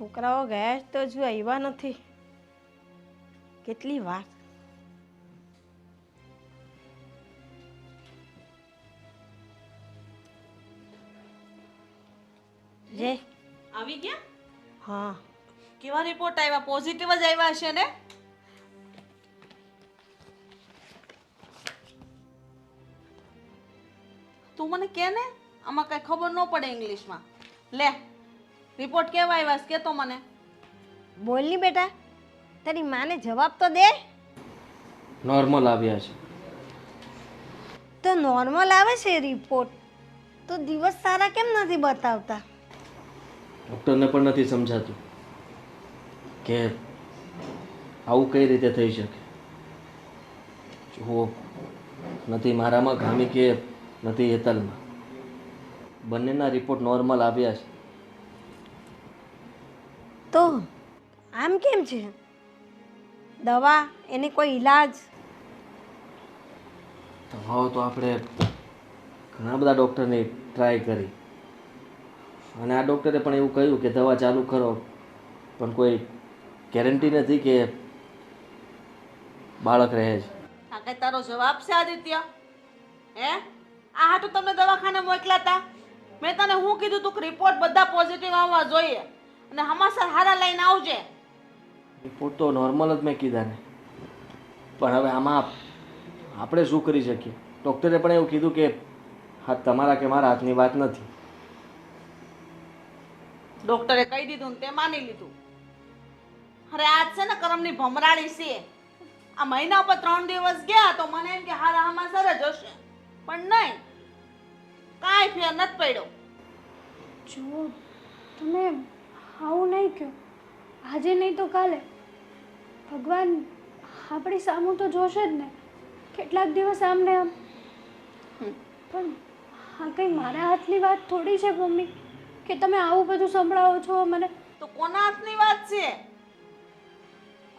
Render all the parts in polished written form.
છોકરાઓ ગયા તો હજુ આવ્યા નથી. કેટલી વાર. જે આવી ગયા? હા, કેવા રિપોર્ટ આવ્યા? પોઝિટિવ જ આવ્યા હશે ને? તું મને કે ને, આમાં કઈ ખબર ન પડે ઇંગ્લિશમાં. લે, રિપોર્ટ કેવા આવ્યા છે કે તો મને. બોલ ની બેટા, તારી માને જવાબ તો દે. નોર્મલ આવ્યા છે. તો નોર્મલ આવે છે રિપોર્ટ, તો દિવસ સારા કેમ નથી બતાવતા? ડૉક્ટરને પણ નથી સમજાતું કે આવું કઈ રીતે થઈ શકે. જુઓ, નથી મારામાં ખામી કે નથી હેતલમાં, બંનેના રિપોર્ટ નોર્મલ આવ્યા છે. તો આમ કેમ છે? દવા એને કોઈ ઈલાજ? દવાઓ તો આપણે ઘણા બધા ડૉક્ટરને ટ્રાય કરી, અને આ ડૉક્ટરે પણ એવું કહ્યું કે દવા ચાલુ કરો, પણ કોઈ ગેરંટી નથી કે બાળક રહે છે. આ કઈ તારો જવાબ છે આદિત્ય? હે, આ હાટું તમને દવાખાને મોકલ્યા હતા? મેં તને શું કીધું તું કે રિપોર્ટ બધા પોઝિટિવ આવવા જોઈએ અને હમાસર હારા લઈને આવજે. રિપોર્ટ તો નોર્મલ જ મેં કીધા ને, પણ હવે આમાં આપણે શું કરી શકીએ? ડૉક્ટરે પણ એવું કીધું કે હા, તમારા કે મારા હાથની વાત નથી. ડોક્ટરે કહી દીધું ને તે માની લીધું. અરે આજ છે ને કરમની ભમરાળી છે. આ મહિના ઉપર 3 દિવસ ગયા તો મને એમ કે હારા હમાસર જ હશે, પણ નહીં, કાંઈ ફેર નથી પડ્યો. જુઓ, તમે આવું નહીં કહો. આજે નહીં તો કાલે ભગવાન આપણી સામું તો જોશે જ ને. કેટલાક દિવસ આમ ને આમ. પણ આ કંઈ મારા હાથની વાત થોડી છે મમ્મી, કે તમે આવું બધું સંભળાવો છો મને. તો કોના હાથની વાત છે?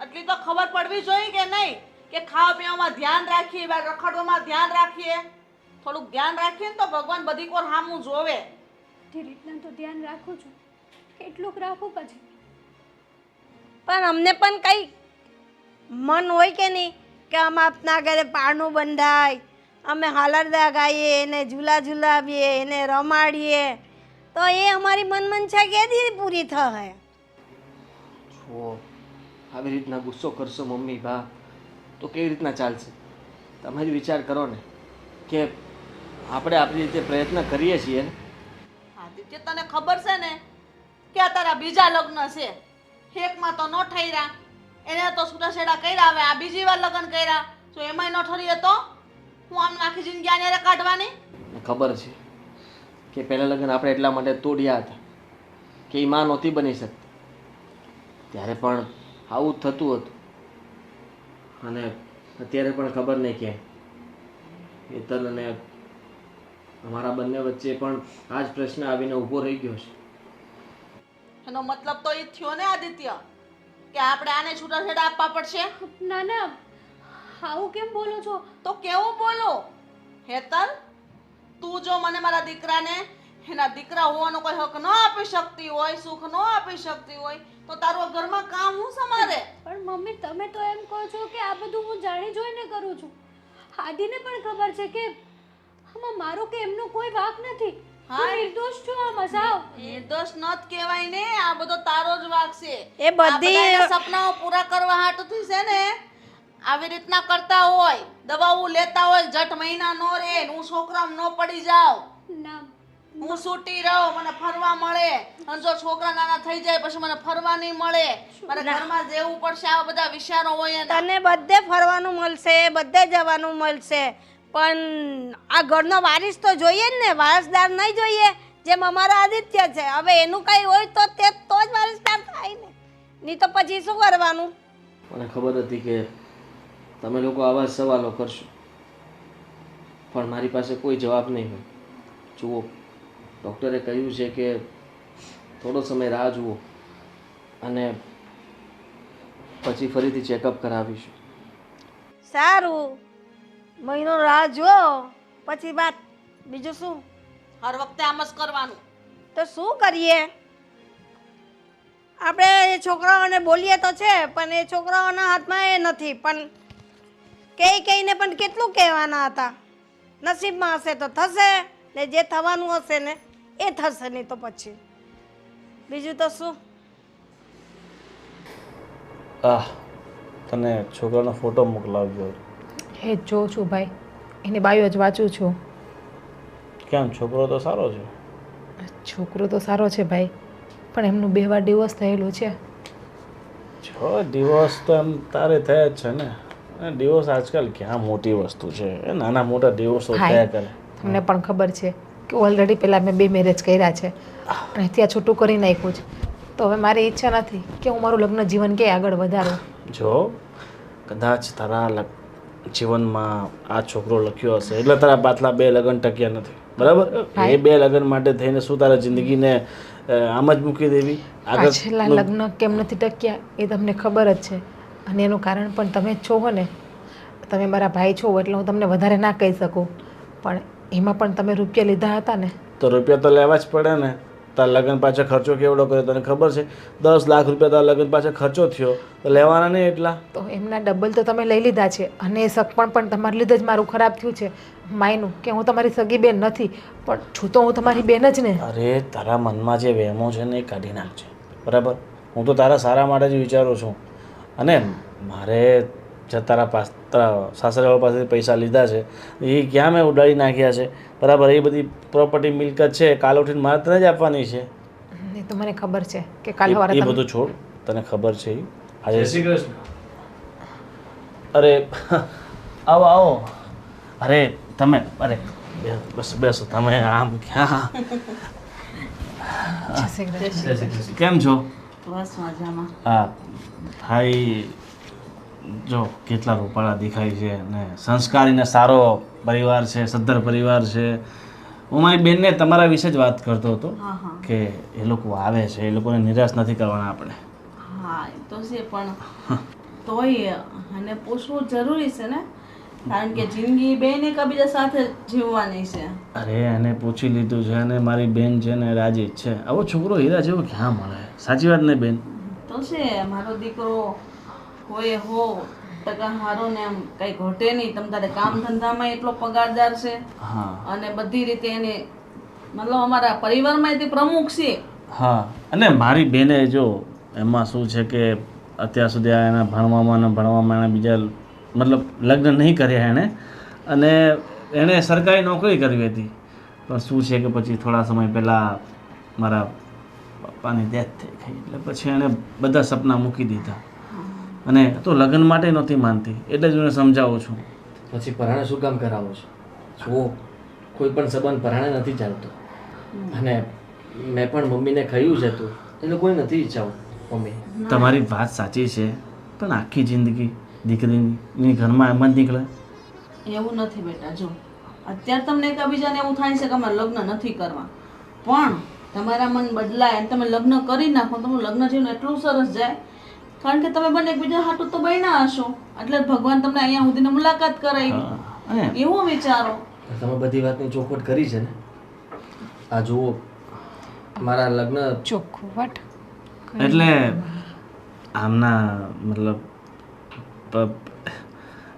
એટલી તો ખબર પડવી જોઈએ કે નહીં કે ખાવા પીવામાં ધ્યાન રાખીએ, બહાર રખડવામાં ધ્યાન રાખીએ. થોડુંક ધ્યાન રાખીએ ને તો ભગવાન બધી કોર સામું જોવે. તે રીતના તો ધ્યાન રાખું છું. કેટલુંક રાખું પછી. પણ અમને પણ કંઈ મન હોય કે નહીં કે અમે આપના ઘરે પારણું બંધાય, અમે હાલરદા ગાઈએ, એને ઝૂલા ઝૂલાવીએ, એને રમાડીએ, તો એ અમારી મનમંશા કેદી પૂરી થાય? જુઓ, આવી રીતના ગુસ્સો કરશો મમ્મી બા તો કેવી રીતના ચાલશે? તમે જ વિચાર કરો ને કે આપણે આપણી રીતે પ્રયત્ન કરીએ છીએ ને. આદિત્ય, તને ખબર છે ને કે આ તારા બીજા લગ્ન છે. એકમાં તો ન ઠર્યા, એને તો છૂટાછેડા કર્યા, હવે આ બીજી વાર લગ્ન કર્યા, તો એમાંય ન ઠરીએ તો હું આમ આખી જિંદગી આને કાઢવાની? મને ખબર છે કે પહેલાં લગ્ન આપણે એટલા માટે તોડ્યા હતા કે એ માં નહોતી બની શકતી, ત્યારે પણ આવું જ થતું હતું. અને અત્યારે પણ ખબર નહીં કે હેતલ અને અમારા બંને વચ્ચે પણ આ જ પ્રશ્ન આવીને ઊભો રહી ગયો છે. એનો મતલબ તો એ જ થયો ને આદિત્ય કે આપણે આને છૂટાછેડા આપવા પડશે. ના ના, આવું કેમ બોલો છો? તો કેવું બોલો? હેતલ, તું જો મને મારા દીકરાને એના દીકરા હોવાનો કોઈ હક ન આપી શકતી હોય, સુખ ન આપી શકતી હોય, તો તારું ઘરમાં કામ હું સમારે? પણ મમ્મી, તમે તો એમ કહો છો કે આ બધું હું જાણી જોઈને કરું છું. આદિને પણ ખબર છે કે આમાં મારો કે એમનો કોઈ વાંક નથી. હા, હું નિર્દોષ છું આમાં સાવ. નિર્દોષ નત કહેવાય ને, આ બધો તારો જ વાંક છે. એ બધી આ બધાના સપનાઓ પૂરા કરવા હાટુથી છે ને આવી રીતના કરતા હોય, દવાઓ લેતા હોય, જટ મહિના નો રે, હું છોકરામાં ન પડી જાઉં, ના, હું છૂટી રહું, મને ફરવા મળે, અને જો છોકરા નાના થઈ જાય પછી મને ફરવા નહીં મળે, મારે ઘરમાં રહેવું પડશે, આવા બધા વિચારો હોય એના. તને બધે ફરવાનું મળશે, બધે જવાનું મળશે, પણ આ ઘરનો વારિસ તો જોઈએ જ ને, વારસદાર નહીં જોઈએ. જેમ અમારા આદિત્ય છે, હવે એનું કંઈ હોય તો તે તો જ વારસદાર થાય ને, નહીં તો પછી શું કરવાનું? મને ખબર હતી કે તમે લોકો આવા જ સવાલો કરશો, પણ મારી પાસે કોઈ જવાબ નહીં હોય. જુઓ, ડૉક્ટરે કહ્યું છે કે થોડો સમય રાહ જુઓ અને પછી ફરીથી ચેકઅપ કરાવીશું. સારું, મહિનો રાહ જો, પછી વાત. બીજું શું? હર વખતે આમ જ કરવાનું. તો શું કરીએ? આપણે એ છોકરાઓને બોલીએ તો છે પણ એ છોકરાઓના હાથમાં એ નથી. પણ કહીને પણ કેટલું કહેવાના હતા. નસીબમાં હશે તો થશે ને જે થવાનું હશે ને એ થશે, નહીં તો પછી બીજું તો શું. તને છોકરાનો ફોટો મોકલાવજો. હે જોઉં છું ભાઈ, એની બાયો જ વાંચું છું. કેમ, છોકરો તો સારો છે? છોકરો તો સારો છે ભાઈ, પણ એમનું 2 વાર ડિવોર્સ થયેલું છે. જો ડિવોર્સ તો એમ તારે થયા જ છે ને. અને ડિવોર્સ આજકાલ ક્યાં મોટી વસ્તુ છે, એ નાના મોટા ડિવોર્સો થયા કરે. તમને પણ ખબર છે કે ઓલરેડી પહેલાં મેં 2 મેરેજ કર્યા છે અને ત્યાં છૂટું કરી નાખ્યું છે. તો હવે મારી ઈચ્છા નથી કે હું મારું લગ્ન જીવન ક્યાંય આગળ વધારું. જો કદાચ તારા જીવનમાં આ છોકરો લખ્યો હશે એટલે તારા પાછલા 2 લગ્ન ટક્યા નથી, બરાબર? એ 2 લગ્ન માટે થઈને શું તારા જિંદગીને આમ જ મૂકી દેવી? પાછલા લગ્ન કેમ નથી ટક્યા એ તમને ખબર જ છે, અને એનું કારણ પણ તમે જ છો ને. તમે મારા ભાઈ છો એટલે હું તમને વધારે ના કહી શકું, પણ એમાં પણ તમે રૂપિયા લીધા હતા ને. તો રૂપિયા તો લેવા જ પડે ને. તારા લગ્ન પાછળ ખર્ચો કેવડો કર્યો તને ખબર છે? 10 લાખ રૂપિયા તારા લગ્ન પાછળ ખર્ચો થયો, તો લેવાના નહીં એટલા? તો એમના ડબલ તો તમે લઈ લીધા છે, અને એ સગપણ પણ તમારા લીધે જ મારું ખરાબ થયું છે. માયનું કે હું તમારી સગી બેન નથી, પણ છું તો હું તમારી બેન જ ને. અરે તારા મનમાં જે વહેમો છે ને એ કાઢી નાખજે, બરાબર? હું તો તારા સારા માટે જ વિચારું છું. અને મારે જે તારા સાસરાવાળા પાસેથી પૈસા લીધા છે એ ક્યાં મેં ઉડાડી નાખ્યા છે, બરાબર? એ બધી પ્રોપર્ટી મિલકત છે કાલ ઉઠીને મારે તને જ આપવાની છે. એ તો મને ખબર છે કે કાલ સવારે એ બધું છોડ, તને ખબર છે આજે. જય શ્રી કૃષ્ણ. અરે આવો આવો. અરે તમે, અરે બસ બેસો તમે. આમ ક્યાં? કેમ છો? બસ મજામાં. હા ભાઈ, જો કેટલા રૂપાળા દેખાય છે ને સંસ્કારી ને સારો પરિવાર છે, સદ્ધર પરિવાર છે. હું મારી બેનને તમારા વિશે જ વાત કરતો હતો કે એ લોકો આવે છે, એ લોકોને નિરાશ નથી કરવાના આપણે. હા એ તો છે, પણ તોય અને પૂછવું જરૂરી છે ને, કારણ કે જિંદગી બેન એકબીજા સાથે જીવવાની છે. અરે એને પૂછી લીધું છે અને મારી બેન છે ને રાજી જ છે. આવો છોકરો હીરા જેવો ક્યાં મળે? સાચી વાત ને બેન? તો છે, મારો દીકરો હોય હો ટકા હારો ને એમ કઈ ઘટે નહીં. તમ તારે કામ ધંધામાં એટલો પગારદાર છે હા, અને બધી રીતે એને મતલબ અમારા પરિવારમાં તે પ્રમુખ છે. હા. અને મારી બેને જો એમાં શું છે કે અત્યાર સુધી આ એના ભણવામાં એના બીજા મતલબ લગ્ન નહીં કર્યા એણે, અને એણે સરકારી નોકરી કરવી હતી. પણ શું છે કે પછી થોડા સમય પહેલાં મારા પપ્પાની ડેથ થઈ ગઈ, એટલે પછી એણે બધા સપના મૂકી દીધા. અને તો લગ્ન માટે નહોતી માનતી, એટલે જ હું એને સમજાવું છું. પછી પરાણે શું કામ કરાવો છો? જુઓ, કોઈ પણ સંબંધ પરાણે નથી ચાલતો. અને મેં પણ મમ્મીને કહ્યું છે તું એ લોકોએ નથી ઈચ્છાવું. મમ્મી તમારી વાત સાચી છે, પણ આખી જિંદગી દીકરીની ઘરમાં એમ જ નીકળે? એવું નથી બેટા. જો અત્યારે તમને એકબીજાને એવું થાય છે કે અમારે લગ્ન નથી કરવા, પણ તમારા મન બદલાય અને તમે લગ્ન કરી નાખો, તમારું લગ્ન જીવન એટલું સરસ જાય, કારણ કે તમે બંને એકબીજા હાટું તો બન્યા હશો, એટલે ભગવાન તમને અહીંયા સુધીની મુલાકાત કરાવી. એવું વિચારો. તમે બધી વાતની ચોખવટ કરી છે ને? આ જુઓ, મારા લગ્ન ચોખવટ એટલે આમના મતલબ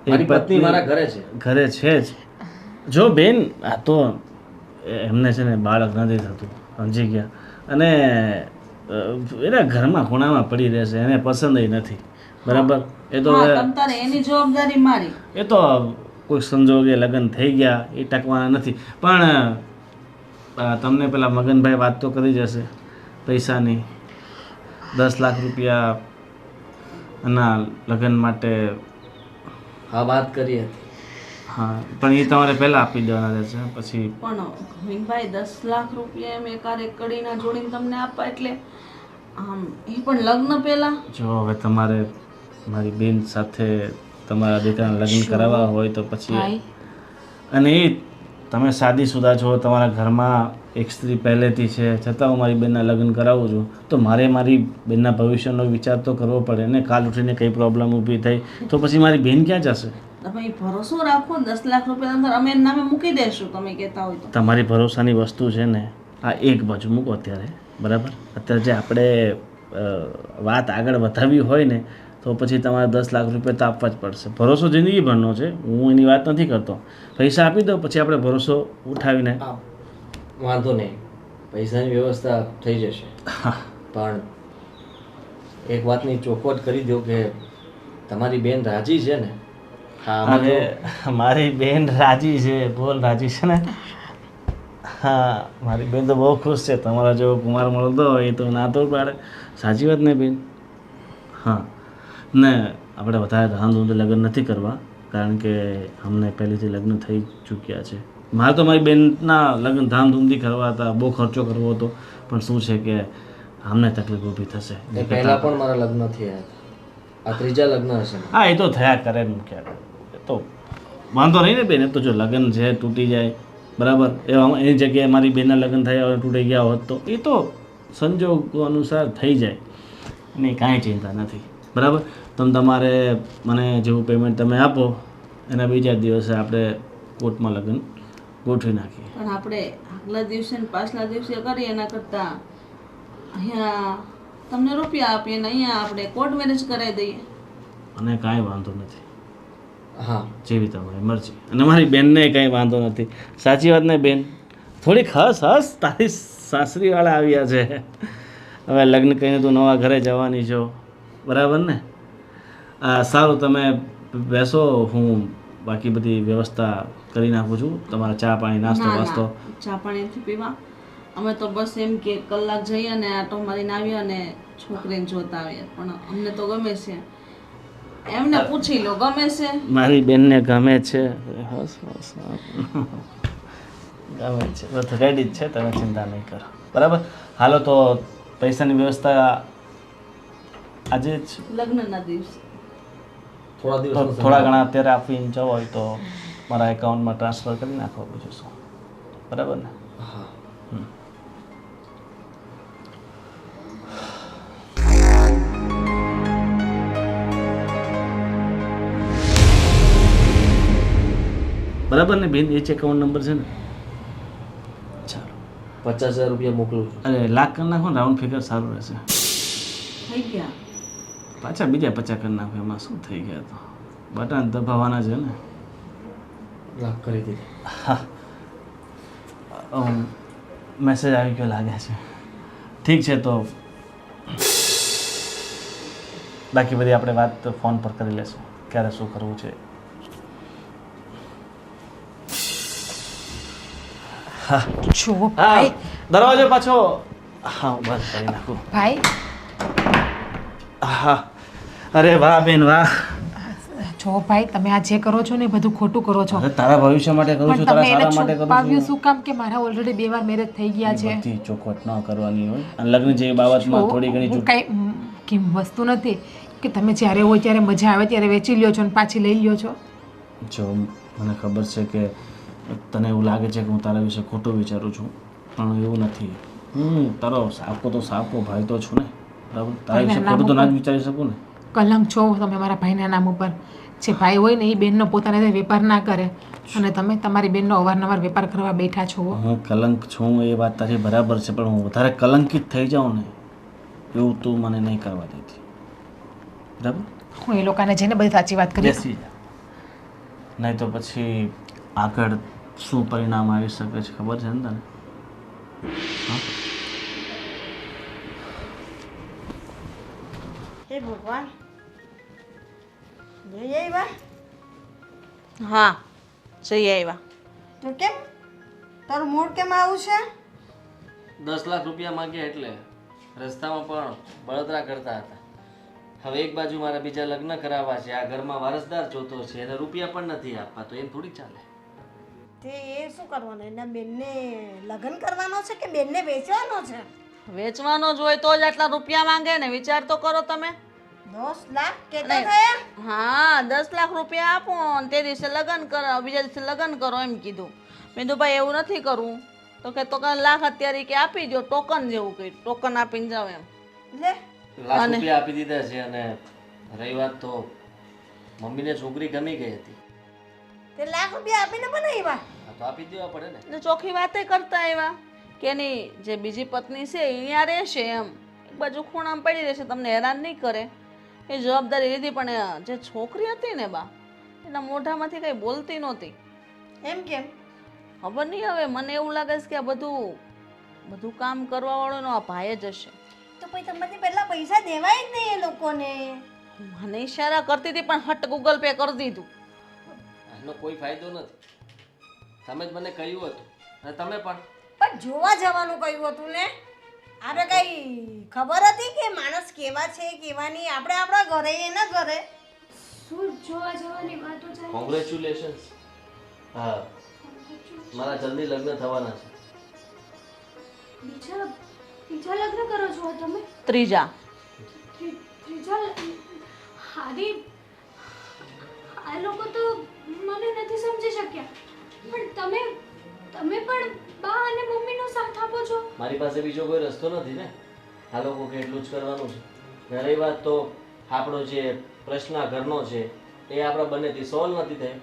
મારી પત્ની મારા ઘરે છે. ઘરે છે જ. જો બેન, આ તો એમને છે ને બાળક નથી થતું, સમજી ગયા? અને એના ઘરમાં ખૂણામાં પડી રહેશે, એને પસંદ નથી, બરાબર? એ તો તમ તારે એની જવાબદારી મારી. એ તો કોઈ સંજોગે લગ્ન થઈ ગયા, એ ટકવાના નથી. પણ તમને પેલા મગનભાઈ વાત તો કરી જશે પૈસાની. 10 લાખ રૂપિયા ના લગ્ન માટે. હા, વાત કરી હતી. હા, પણ એ તમારે પહેલાં આપી દેવાના રહેશે. પછી પણ ભાઈ 10 લાખ રૂપિયા એમ એકારે કડીના જોડીને તમને આપવા, એટલે આમ એ પણ લગ્ન પહેલા. જો હવે તમારે મારી બેન સાથે તમારા દીકરાના લગ્ન કરાવવા હોય તો પછી, અને એ તમે શાદીશુદા છો, તમારા ઘરમાં એક સ્ત્રી પહેલેથી છે, છતાં હું મારી બેનના લગ્ન કરાવું છું, તો મારે મારી બેનના ભવિષ્યનો વિચાર તો કરવો પડે ને. કાલ ઉઠીને કંઈ પ્રોબ્લેમ ઊભી થઈ તો પછી મારી બેન ક્યાં જશે? તમે ભરોસો રાખો, 10 લાખ રૂપિયા અંદર અમે એના નામે મૂકી દઈશું તમે કહેતા હોય તો. તમારી ભરોસાની વસ્તુ છે ને, આ એક બાજુ મૂકો અત્યારે, બરાબર? અત્યારે જે આપણે વાત આગળ વધારવી હોય ને તો પછી તમારે 10 લાખ રૂપિયા તો આપવા જ પડશે. ભરોસો જિંદગીભરનો છે, હું એની વાત નથી કરતો. પૈસા આપી દો પછી આપણે ભરોસો ઉઠાવીને હા, વાંધો નહીં, પૈસાની વ્યવસ્થા થઈ જશે. પણ એક વાતની ચોખવટ કરી દો કે તમારી બેન રાજી છે ને? હા, અરે મારી બેન રાજી છે, બોલ રાજી છે ને? હા, મારી બેન તો બહુ ખુશ છે. તમારા જેવો કુમાર મળતો હોય એ તો ના તો પાડે. સાચી વાત ને બેન? હા, ને આપણે વધારે ધામધૂમથી લગ્ન નથી કરવા, કારણ કે અમને પહેલેથી લગ્ન થઈ ચૂક્યા છે. મારે તો મારી બેનના લગ્ન ધામધૂમથી કરવા હતા, બહુ ખર્ચો કરવો હતો, પણ શું છે કે અમને તકલીફ ઊભી થશે. એ પહેલાં પણ મારા લગ્ન થયા હતા, આ ત્રીજા લગ્ન હશે. હા, એ તો થયા કરે ને ક્યારે, એ તો વાંધો નહીં ને બેન. એ તો જો લગ્ન છે તૂટી જાય બરાબર, એની જગ્યાએ મારી બેનના લગ્ન થયા હોય તૂટી ગયા હોત તો એ તો સંજોગો અનુસાર થઈ જાય, એની કાંઈ ચિંતા નથી બરાબર. તમારે મને જેવું પેમેન્ટ તમે આપો એના બીજા દિવસે આપણે કોર્ટમાં લગ્ન ગોઠવી નાખીએ. પણ આપણે આગલા દિવસે ને પાછલા દિવસે કરીએ એના કરતાં અહીંયા તમને રૂપિયા આપીએ ને અહીંયા આપણે કોર્ટ મેરેજ કરાવી દઈએ. અને કાંઈ વાંધો નથી, હા, જેવી તમારી મરજી. અને મારી બેનને કાંઈ વાંધો નથી. સાચી વાત ને બેન? થોડીક હસ તારી સાસરીવાળા આવ્યા છે. હવે લગ્ન કરીને તું નવા ઘરે જવાની છો બરાબર ને? સારું, તમે બેસો, હું બાકી બધી વ્યવસ્થા કરી નાખું છું. તમારા ચા પાણી નાસ્તો ના વાસ્તો. ના, ચા પાણી નથી પીવા. અમે તો બસ એમ કે કલાક જઈએ ને આટો મારીને આવીએ અને છોકરીને જોતા આવીએ. પણ અમને તો ગમે છે, એમને પૂછી લો ગમે છે. મારી બેનને ગમે છે, હસ ગમે છે, બધું રેડી જ છે, તમે ચિંતા નહીં કરો બરાબર. હાલો તો પૈસાની વ્યવસ્થા આજે જ લગ્નના દિવસે થોડા દિવસ થોડા ઘણા અત્યારે આપીને જવો હોય તો મારા એકાઉન્ટમાં ટ્રાન્સફર કરી નાખો, બીજું શું, બરાબર ને? હા, બરાબર ને બેન? એ જ એકાઉન્ટ નંબર છે ને? ચાલો, 50,000 રૂપિયા મોકલું છું. અરે લાખ કરી નાખો ને, રાઉન્ડ ફિગર સારું રહેશે. થઈ ગયા. પાછા બીજા 50 કરી નાખો, એમાં શું થઈ ગયા? તો બટન દબાવવાના છે ને. લાખ કરી દીધી. હા, મેસેજ આવી ગયો લાગે છે. ઠીક છે, તો બાકી બધી આપણે વાત ફોન પર કરી લેશું, ક્યારે શું કરવું છે. હા જો હા, ભાઈ, દરવાજો પાછો હા હું બંધ કરી નાખું. ભાઈ હા, અરે વાહ બેન વાહ. જો ભાઈ, તમે આ જે કરો છો ને એ બધું ખોટું કરો છો. અરે તારા ભવિષ્ય માટે કરું પણ છું, તારા તમે એને સારા માટે કરું છુપાવ્યું છું. શું કામ કે મારા ઓલરેડી 2 વાર મેરેજ થઈ ગયા છે. બધી ચોખવટ ન કરવાની હોય, અને લગ્ન જેવી બાબતમાં થોડી ઘણી હું કઈ કેમ વસ્તુ નથી કે તમે જ્યારે હોય ત્યારે મજા આવે ત્યારે વેચી લ્યો છો અને પાછી લઈ લ્યો છો. જો મને ખબર છે કે તને એવું લાગે છે કે હું તારા વિશે ખોટું વિચારું છું, પણ એવું નથી. હું તારો સાપો તો સાપો ભાઈ તો છું ને બરાબર. તારા વિશે ખોટું તો ના જ વિચારી શકું ને. કલંક છો તમે મારા ભાઈના નામ ઉપર. જે ભાઈ હોય ને એ બેનનો પોતાને વેપાર ના કરે અને તમે તમારી બેનનો અવારનવાર વેપાર કરવા બેઠા છો. હું કલંક છું એ વાત તારી બરાબર છે, પણ હું વધારે કલંકિત થઈ જાઉં ને એવું તું મને નહીં કરવા દેતી બરાબર. હું એ લોકોને જઈને બધી સાચી વાત કરીશ. બેસી જા, નહીં તો પછી આગળ શું પરિણામ આવી શકે છે ખબર છે ને તને? હે ભગવાન, જઈ આવ્યા? હા, જઈ આવ્યા. તો કેમ તારું મૂડ કેમ આવું છે? 10 લાખ રૂપિયા માંગ્યા એટલે રસ્તામાં પણ બળતરા કરતા હતા. હવે એક બાજુ મારા બીજા લગ્ન કરાવવા છે, આ ઘરમાં વારસદાર જોતો છે અને રૂપિયા પણ નથી આપવા, તો એમ થોડી ચાલે. તે એ શું કરવાનું? એના બેનને લગ્ન કરવાનો છે કે બેનને વેચવાનો છે? વેચવાનો જ હોય તો જ આટલા રૂપિયા માંગે ને, વિચાર તો કરો તમે. 10 લાખ કેટલા થયા? હા, 10 લાખ રૂપિયા આપો ને તે દિવસે લગ્ન કરો, બીજા દિવસે લગ્ન કરો એમ કીધું. મેં કીધું ભાઈ એવું નથી કરવું, તો કે તો લાખ અત્યારે કે આપી દો, ટોકન જેવું કંઈ ટોકન આપીને જાવ એમ. લે લાખ રૂપિયા આપી દીધા છે, અને રહી વાત તો મમ્મીને છોકરી ગમી ગઈ હતી, તે લાખ રૂપિયા આપીને બનાવ્યા? આ તો આપી જ દેવા પડે ને. ચોખ્ખી વાતે કરતા આવ્યા કે એની જે બીજી પત્ની છે એ અહીંયા રહેશે એમ. બાજુ ખૂણામાં પડી રહેશે, તમને હેરાન નહીં કરે એ જવાબદારી લીધી. પણ જે છોકરી હતી ને બા, એના મોઢામાંથી કંઈ બોલતી નહોતી. એમ કેમ? ખબર નહીં, હવે મને એવું લાગે છે કે આ બધું કામ કરવા વાળો આ ભાઈ જ હશે. તો પછી તમારી પહેલા પૈસા દેવાય જ નહીં એ લોકોને. મને ઈશારા કરતી હતી પણ હટ ગૂગલ પે કરી દીધું. એનો કોઈ ફાયદો નથી. તમે જ મને કહ્યું હતું અને તમે પણ જોવા જવાનું કહ્યું હતું ને. આપણે કઈ ખબર હતી કે માણસ કેવા છે કેવા નહીં? આપણે આપણા ઘરે એના ઘરે. શું જોવા જવાની વાતો ચાલે? કોંગ્રેચ્યુલેશન્સ. હા, મારા જલ્દી લગ્ન થવાના છે. બીજા લગ્ન કરો છો તમે? ત્રીજા. ત્રીજા હારી, આ લોકો તો મને નથી સમજી શક્યા. પણ તમે પણ બા અને મમ્મીનો સાથ આપો છો. મારી પાસે બીજો કોઈ રસ્તો નથી ને. આ લોકો કે એટલું જ કરવાનું છે. રહી વાત તો આપણો જે પ્રશ્ન આ ઘરનો છે એ આપણા બંનેથી સોલ્વ નથી થયો,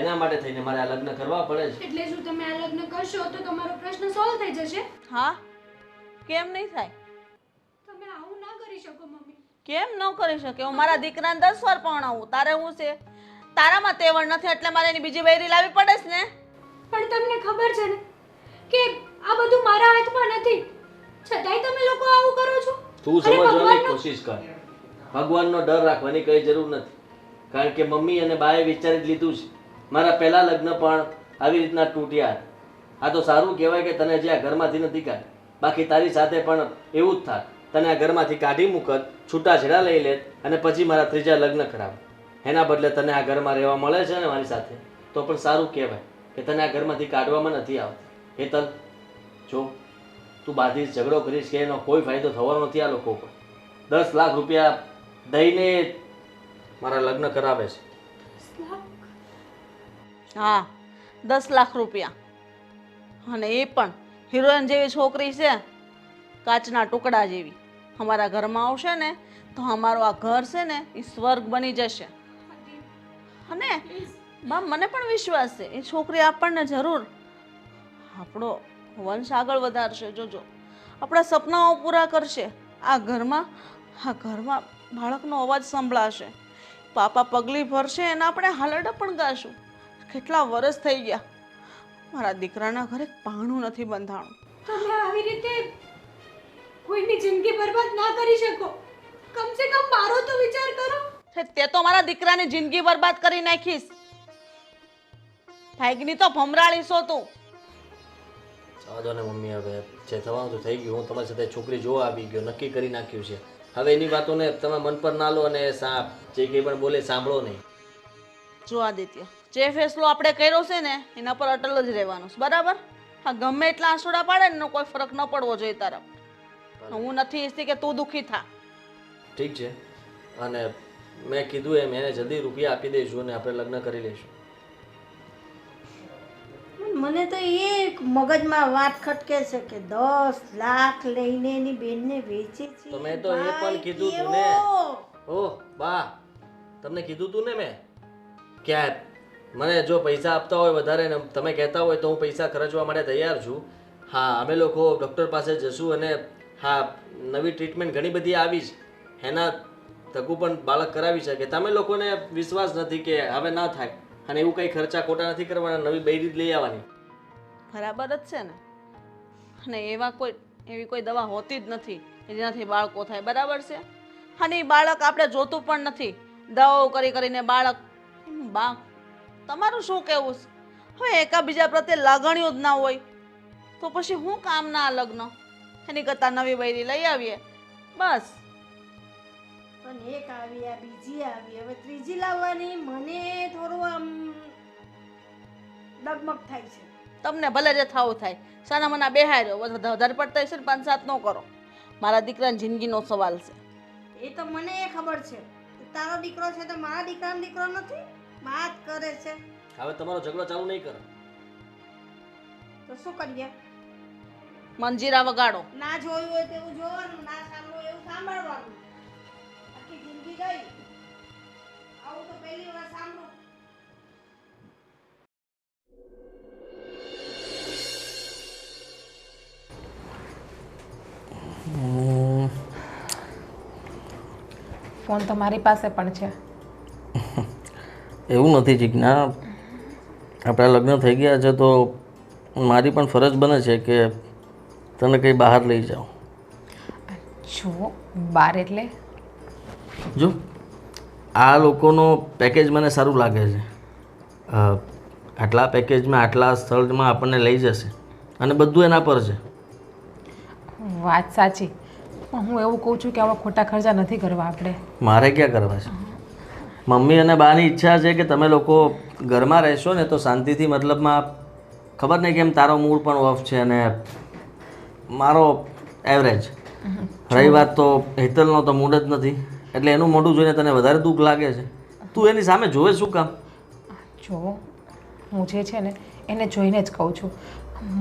એના માટે થઈને મારે આ લગ્ન કરવા પડે છે. એટલે શું તમે આ લગ્ન કરશો તો તમારો પ્રશ્ન સોલ્વ થઈ જશે? હા, કેમ નહીં થાય? તમે આવું ના કરી શકો મમ્મી. કેમ ન કરી શકે? હું મારા દીકરાને 10 વાર પરણાવું, તારે હું છે? તારામાં તેવડ નથી એટલે મારે એની બીજી બૈરી લાવવી પડે છે ને. પણ તમને ખબર છે ને કે આ બધું મારા હાથમાં નથી, છતાંય તમે લોકો આવું કરો છો. તું સમજવાની કોશિશ કર. ભગવાનનો ડર રાખવાની કઈ જરૂર નથી, કારણ કે મમ્મી અને બાએ વિચારી જ લીધું છે. મારા પહેલા લગ્ન પણ આવી રીતના તૂટ્યા. આ તો સારું કહેવાય કે તને જે આ ઘરમાંથી નથી કાઢ, બાકી તારી સાથે પણ એવું જ થાય. તને આ ઘરમાંથી કાઢી મૂકત, છૂટાછેડા લઈ લે અને પછી મારા ત્રીજા લગ્ન ખરાબ. એના બદલે તને આ ઘરમાં રહેવા મળે છે ને મારી સાથે, તો પણ સારું કહેવાય કે તને આ ઘરમાંથી કાઢવામાં નથી આવતું. હેતલ, જો તું બાથી ઝઘડો કરીશ કે એનો કોઈ ફાયદો થવાનો નથી. આ લોકો પર 10 લાખ રૂપિયા દઈને મારા લગ્ન કરાવે છે. હા, 10 લાખ રૂપિયા. અને એ પણ હિરોઈન જેવી છોકરી છે, કાચના ટુકડા જેવી. અમારા ઘરમાં આવશે ને તો અમારું આ ઘર છે ને એ સ્વર્ગ બની જશે. અને બા, મને પણ વિશ્વાસ છે એ છોકરી આપણને જરૂર આપણો વંશ આગળ વધારશે. જોજો, આપણા સપનાઓ પૂરા કરશે. આ ઘરમાં બાળકનો અવાજ સંભળાશે, પાપા પગલી ભરશે અને આપણે હાલરડા પણ ગાશું. કેટલા વર્ષ થઈ ગયા મારા દીકરાના ઘરે પાણું નથી બંધાણું. તમે આવી રીતે કોઈની જિંદગી બરબાદ ના કરી શકો. કમસે કમ મારો તો વિચાર કરો. તે તો મારા દીકરાની જિંદગી બરબાદ કરી નાખીશ. ભાઈગની તો ભમરાળી છો તું. જવા દો ને મમ્મી, હવે જે થવાનું તો થઈ ગયું. હું તમારી સાથે છોકરી જોવા આવી ગયો, નક્કી કરી નાખ્યું છે. હવે એની વાતોને તમે મન પર ના લો અને જે કંઈ પણ બોલે સાંભળો નહીં. જો આદિત્ય, જે ફેસલો આપણે કર્યો છે ને એના પર અટલ જ રહેવાનું છે, બરાબર? હા, ગમે એટલા આંસુડા પાડે ને એનો કોઈ ફરક ન પડવો જોઈએ તારા. હું નથી ઈચ્છતી કે તું દુઃખી થા. ઠીક છે, અને મેં કીધું એમ એને જલ્દી રૂપિયા આપી દઈશું અને આપણે લગ્ન કરી લઈશું. મને તો એ મગજમાં વાત ખટકે છે કે 10 લાખ લઈને એની બેનને વેચે છે. તો મેં તો એ પણ કીધું તું ને. ઓહ બા, તમને કીધું તું ને મેં કે મને જો પૈસા આપતા હોય વધારે ને તમે કહેતા હોય તો હું પૈસા ખર્ચવા માટે તૈયાર છું. હા, અમે લોકો ડૉક્ટર પાસે જશું અને હા, નવી ટ્રીટમેન્ટ ઘણી બધી આવી છે, એના થકું પણ બાળક કરાવી શકે. તમે લોકોને વિશ્વાસ નથી કે હવે ના થાય, અને એવું કંઈ ખર્ચા ખોટા નથી કરવાના, નવી બૈરી જ લઈ આવવાની. બરાબર જ છે ને. અને એવી કોઈ દવા હોતી જ નથી કે જેનાથી બાળકો થાય, બરાબર છે? અને એ બાળક આપણે જોતું પણ નથી. દવાઓ કરીને બાળક. બા, તમારું શું કહેવું છે? હવે એકાબીજા પ્રત્યે લાગણીઓ જ ના હોય તો પછી શું કામના આ લગ્ન? એની કરતાં નવી બૈરી લઈ આવીએ બસ. પણ એક આવી, આ બીજી આવી, હવે ત્રીજી લાવવાની મને થોડું આમ ડગમગ થાય છે. તમને ભલે જે થવું થાય, સાના મના બેહાઈ રહ્યો, વધારે પડતા છે ને 5-7 ન કરો. મારા દીકરાની જિંદગીનો સવાલ છે. એ તો મને એ ખબર છે. તારો દીકરો છે તો મારા દીકરાનો દીકરો નથી. વાત કરે છે. હવે તમારો ઝઘડો ચાલુ નહીં કરો. તો શું કરીએ? મંજીરા વગાડો. ના જોયું હોય તેવું જોવાનું, ના સાંભળવું એવું સાંભળવાનું. આખી જિંદગી ગઈ. આવું તો પહેલી વાર સાંભળું. ફોન તો મારી પાસે પણ છે. એવું નથી જીજ્ઞા, આપણા લગ્ન થઈ ગયા છે તો મારી પણ ફરજ બને છે કે તને કંઈ બહાર લઈ જાઉં. જો બાર એટલે જો આ લોકોનો પેકેજ મને સારું લાગે છે. આટલા પેકેજમાં આટલા સ્થળમાં આપણને લઈ જશે અને બધું એના પર છે. વાત સાચી, પણ હું એવું કહું છું કે આવા ખોટા ખર્ચા નથી કરવા આપણે. મારે ક્યાં કરવા છે? મમ્મી અને બાની ઈચ્છા છે કે તમે લોકો ઘરમાં રહેશો ને તો શાંતિથી, મતલબમાં ખબર નહીં કેમ તારો મૂડ પણ ઓફ છે અને મારો એવરેજ. રહી વાત તો હેતલનો તો મૂડ જ નથી, એટલે એનું મોઢું જોઈને તને વધારે દુઃખ લાગે છે. તું એની સામે જોવે શું કામ? જો હું જે છે ને એને જોઈને જ કહું છું.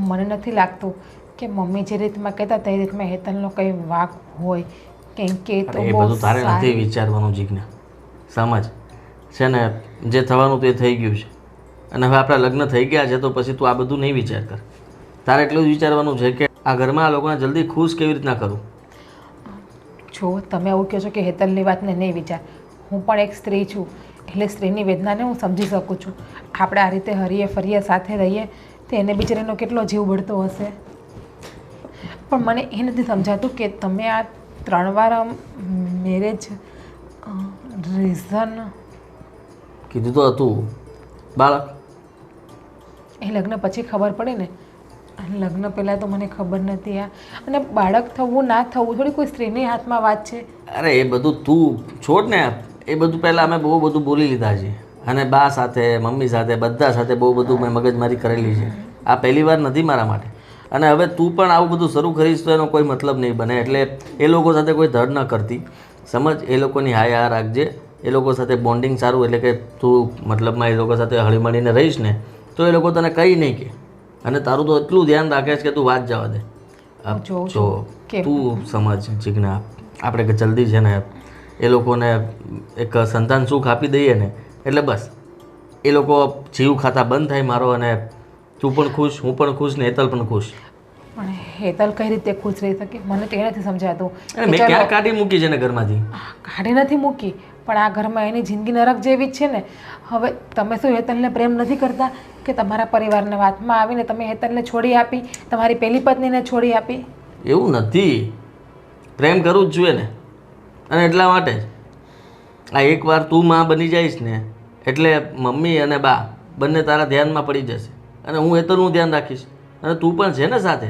મને નથી લાગતું કે મમ્મી જે રીતમાં કહેતા હતા એ રીતમાં હેતલનો કંઈ વાંક હોય, કેમ કે એ તો એ બહુ બધું તારે નથી સારી- વિચારવાનું જીજ્ઞા. સમજ છે ને, જે થવાનું તે થઈ ગયું છે અને હવે આપણા લગ્ન થઈ ગયા છે તો પછી તું આ બધું નહીં વિચાર કર. તારે એટલું જ વિચારવાનું છે કે આ ઘરમાં આ લોકોને જલ્દી ખુશ કેવી રીતના કરું. જો તમે એવું કહો છો કે હેતલની વાતને નહીં વિચાર, હું પણ એક સ્ત્રી છું એટલે સ્ત્રીની વેદનાને હું સમજી શકું છું. આપણે આ રીતે હરીએ ફરીએ સાથે રહીએ તો એને બિચારીનો કેટલો જીવ બળતો હશે. પણ મને એ નથી સમજાતું કે તમે આ 3 વાર મેરેજ રીઝન કીધું તો હતું બાળક. એ લગ્ન પછી ખબર પડી ને, લગ્ન પહેલાં તો મને ખબર નથી. આ અને બાળક થવું ના થવું થોડી કોઈ સ્ત્રીની હાથમાં વાત છે. અરે એ બધું તું છોડ ને. એ બધું પહેલાં અમે બહુ બધું બોલી લીધા છે અને બા સાથે, મમ્મી સાથે, બધા સાથે બહુ બધું મેં મગજમારી કરેલી છે. આ પહેલી વાર નથી મારા માટે. અને હવે તું પણ આવું બધું શરૂ કરીશ તો એનો કોઈ મતલબ નહીં બને. એટલે એ લોકો સાથે કોઈ ધડ ન કરતી, સમજ. એ લોકોની હાય આ રાખજે. એ લોકો સાથે બોન્ડિંગ સારું, એટલે કે તું મતલબમાં એ લોકો સાથે હળીમળીને રહીશ ને તો એ લોકો તને કંઈ નહીં કહે. અને તારું તો એટલું ધ્યાન રાખે છે કે તું વાત જવા દે. જોઉં જો કે તું સમજ જીજ્ઞા, આપણે કે જલ્દી છે ને એ લોકોને એક સંતાન સુખ આપી દઈએ ને એટલે બસ એ લોકો જીવ ખાતા બંધ થાય મારો, અને તું પણ ખુશ, હું પણ ખુશ ને હેતલ પણ ખુશ. પણ હેતલ કઈ રીતે ખુશ રહી શકે મને તો એ નથી સમજાતું. અને મેં ક્યાં કાઢી મૂકી છે ને ઘરમાંથી? કાઢી નથી મૂકી, પણ આ ઘરમાં એની જિંદગી નરક જેવી જ છે ને. હવે તમે શું હેતલને પ્રેમ નથી કરતા કે તમારા પરિવારને વાતમાં આવીને તમે હેતલને છોડી આપી, તમારી પહેલી પત્નીને છોડી આપી? એવું નથી, પ્રેમ કરવું જ જોઈએ ને. અને એટલા માટે જ આ એકવાર તું માં બની જઈશ ને એટલે મમ્મી અને બા બંને તારા ધ્યાનમાં પડી જશે અને હું હેતલનું ધ્યાન રાખીશ. અને તું પણ છે ને સાથે,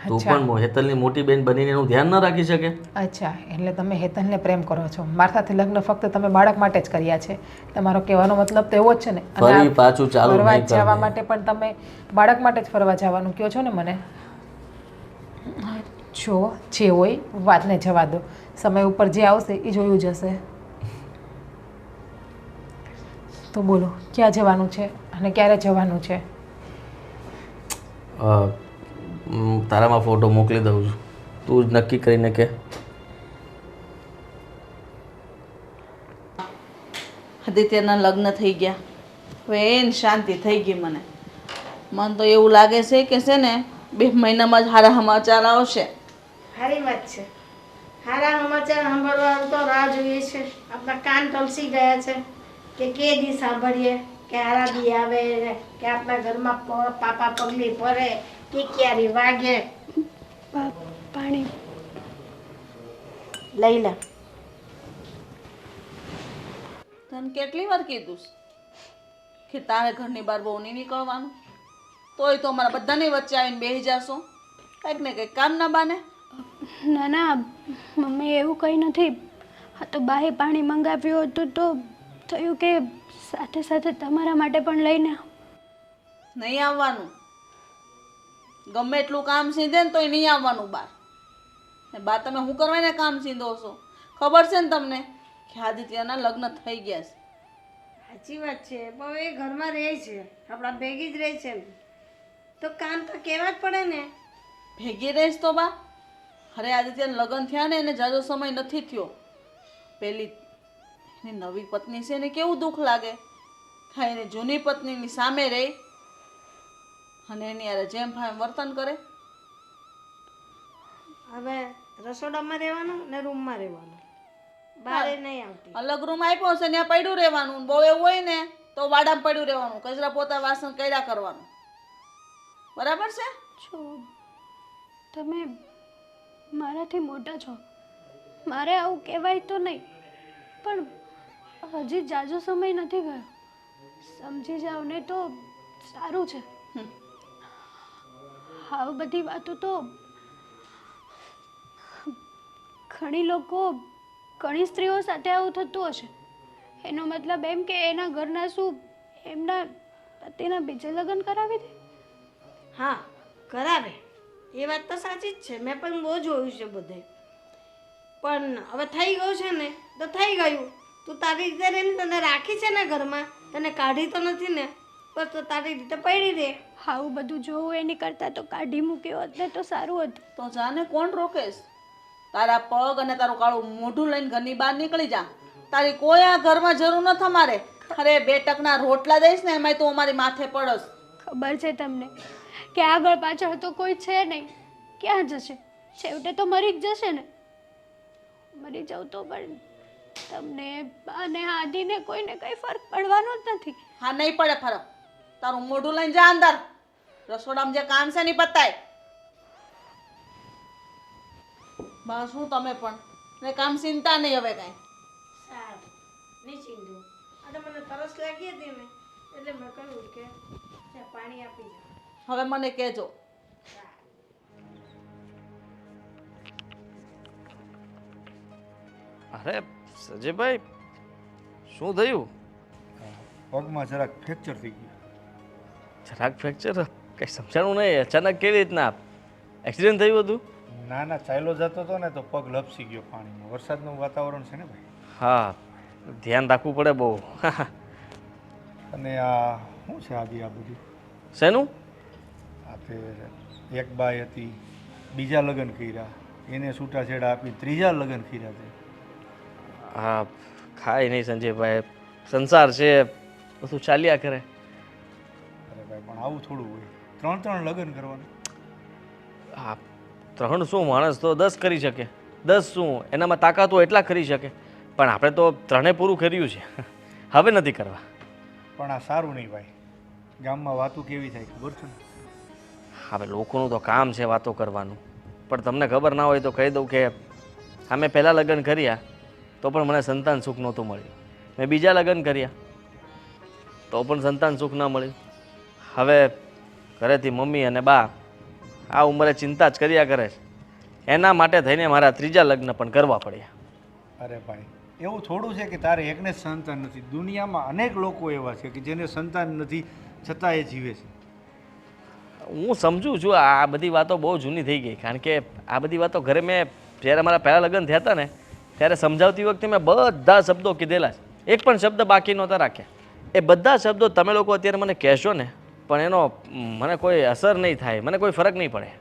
તું પણ હેતલની મોટી બેન બનીને એનું ધ્યાન ન રાખી શકે? અચ્છા, એટલે તમે હેતલને પ્રેમ કરો છો. મારા સાથે લગ્ન ફક્ત તમે બાળક માટે જ કર્યા છે. તમારો કહેવાનો મતલબ તો એવો જ છે ને. ફરી પાછું ચાલુ ફરવા નહીં જવા કરજે. માટે પણ તમે બાળક માટે જ ફરવા જવાનું કહો છો ને મને. જો જે હોય વાતને જવા દો, સમય ઉપર જે આવશે એ જોયું જશે. તો બોલો ક્યાં જવાનું છે અને ક્યારે જવાનું છે? તારામાં ફોટો મોકલી દઉં છું, તું જ નક્કી કરીને કે. આદિત્યના લગ્ન થઈ ગયા, હવે એને શાંતિ થઈ ગઈ. મને તો એવું લાગે છે કે છે ને 2 મહિનામાં જ સારા સમાચાર આવશે. સારી વાત છે. સારા સમાચાર સાંભળવાનું તો રાહ જોઈએ છે. આપણા કાન તલસી ગયા છે કે દી સાંભળીએ કે હારા દી આવે ને કે આપણા ઘરમાં પાપા પગલી ભરે કે ક્યારે વાગે. પાણી લઈ લે. તને કેટલી વાર કીધું છે કે તારે ઘરની બહાર બહુ નહીં નીકળવાનું? તોય તો અમારા બધાની વચ્ચે આવીને બેસી જાશો કંઈક ને કંઈક કામ ના બાને. ના ના મમ્મી, એવું કંઈ નથી. હા તો બાએ પાણી મંગાવ્યું હતું તો થયું કે સાથે સાથે તમારા માટે પણ લઈને નહીં આવવાનું. ગમે એટલું કામ સીંધે ને તોય નહીં આવવાનું બહાર. ને બા તમે શું કરવાને કામ સીંધો છો? ખબર છે ને તમને કે આદિત્યના લગ્ન થઈ ગયા છે? સાચી વાત છે, પણ એ ઘરમાં રહે છે, આપણા ભેગી જ રહે છે તો કામ તો કહેવા જ પડે ને. ભેગી રહીશ તો બા? અરે આદિત્યના લગ્ન થયા ને એને જાજો સમય નથી થયો. પેલી એની નવી પત્ની છે એને કેવું દુઃખ લાગે. હા, એની જૂની પત્નીની સામે રહી અને એની યારે જેમ ફાવે વર્તન કરે. હવે રસોડામાં રહેવાનું ને રૂમમાં રહેવાનું. બારે નહીં આવતી. અલગ રૂમ આપ્યો છે ત્યાં પડ્યું રહેવાનું. બહુ એવું હોય ને તો વાડામાં પડ્યું રહેવાનું. કચરા પોતા વાસણ કર્યા કરવાનું. બરાબર છે? જો તમે મારાથી મોટા છો, મારે આવું કહેવાય તો નહીં, પણ હજી જાજો સમય નથી ગયો. સમજી જાઓ ને તો સારું છે. આ બધી વાતો તો ઘણી લોકો, ઘણી સ્ત્રીઓ સાથે આવું થતું હશે. એનો મતલબ એમ કે એના ઘરના શું એમના પતિના બીજે લગ્ન કરાવી દે? હા કરાવે, એ વાત તો સાચી જ છે. મેં પણ બહુ જોયું છે બધે. પણ હવે થઈ ગયું છે ને તો થઈ ગયું. તું તારી રીતે રહે ને, તને રાખી છે ને ઘરમાં, તને કાઢી તો નથી ને, બસ તો તારી રીતે પડી રહે. આવું બધું જોવું એની કરતાં તો કાઢી મૂક્યો હોત ને તો સારું હતું. તો જાને કોણ રોકેશ? તારા પગ અને તારું કાળું મોઢું લઈને ઘરની બહાર નીકળી જા. તારી કોઈ આ ઘરમાં જરૂર નથી અમારે. અરે 2 ટકના રોટલા દઈશ ને એમાંય તું અમારી માથે પડસ. ખબર છે તમને કે આગળ પાછળ તો કોઈ છે નહીં. ક્યાં જશે? છેવટે તો મરી જ જશે ને. મરી જાઉં તો પણ તમને અને આદિને કોઈને કંઈ ફરક પડવાનો જ નથી. હા નહીં પડે ફરક. તારું મોઢું લઈને જા અંદર. રસોડામાં જે કામ છે નહીં પતાય. બસ હું તમે પણ ને કામ ચિંતા નહીં હવે કાંઈ. સારું, નહીં ચીંધું. અને મને તરસ લાગી હતી ને એટલે મેં કહ્યું કે ત્યાં પાણી આપી જા. હવે મને કહેજો. અરે સજયભાઈ, શું થયું? પગમાં જરાક ફ્રેક્ચર થઈ ગયું. જરાક ફ્રેક્ચર? કંઈ સમજાણું નહીં. અચાનક કેવી રીતના એક્સિડન્ટ થયું હતું? ના ના, ચાલ્યો જતો હતો ને તો પગ લપસી ગયો પાણીમાં. વરસાદનું વાતાવરણ છે ને ભાઈ. હા, ધ્યાન રાખવું પડે બહુ. અને આ શું છે આદિ આ બધું? શેનું? આ તે એક બાઈ હતી, બીજા લગ્ન કર્યા, એને છૂટાછેડા આપી, ત્રીજા લગ્ન કર્યા છે. હા, ખાય નહીં સંજયભાઈ, સંસાર છે, બધું ચાલ્યા કરે. અરે ભાઈ પણ આવું થોડું હોય? 3 લગ્ન કરવાનું? હા, 3 શું, માણસ તો 10 કરી શકે. 10 શું, એનામાં તાકાત હોય એટલા કરી શકે. પણ આપણે તો 3 પૂરું કર્યું છે, હવે નથી કરવા. પણ આ સારું નહીં ભાઈ. ગામમાં વાતો કેવી થાય ખબર છે ને? હવે લોકોનું તો કામ છે વાતો કરવાનું. પણ તમને ખબર ના હોય તો કહી દઉં કે અમે પહેલાં લગ્ન કર્યા તો પણ મને સંતાન સુખ નહોતું મળ્યું. મેં બીજા લગ્ન કર્યા તો પણ સંતાન સુખ ન મળ્યું. હવે ઘરેથી મમ્મી અને બા આ ઉંમરે ચિંતા જ કર્યા કરે છે. એના માટે થઈને મારા 3જા લગ્ન પણ કરવા પડ્યા. અરે ભાઈ, એવું થોડું છે કે તારે એકને જ સંતાન નથી. દુનિયામાં અનેક લોકો એવા છે કે જેને સંતાન નથી છતાં એ જીવે છે. હું સમજુ છું આ બધી વાતો બહુ જૂની થઈ ગઈ. કારણ કે આ બધી વાતો ઘરે મેં જ્યારે મારા પહેલાં લગ્ન થયા હતા ને ત્યારે સમજાવતી વખતે મેં બધા શબ્દો કીધેલા છે. એક પણ શબ્દ બાકી નહોતા રાખ્યા. એ બધા શબ્દો તમે લોકો અત્યારે મને કહેશો ને પણ એનો મને કોઈ અસર નહીં થાય, મને કોઈ ફરક નહીં પડે.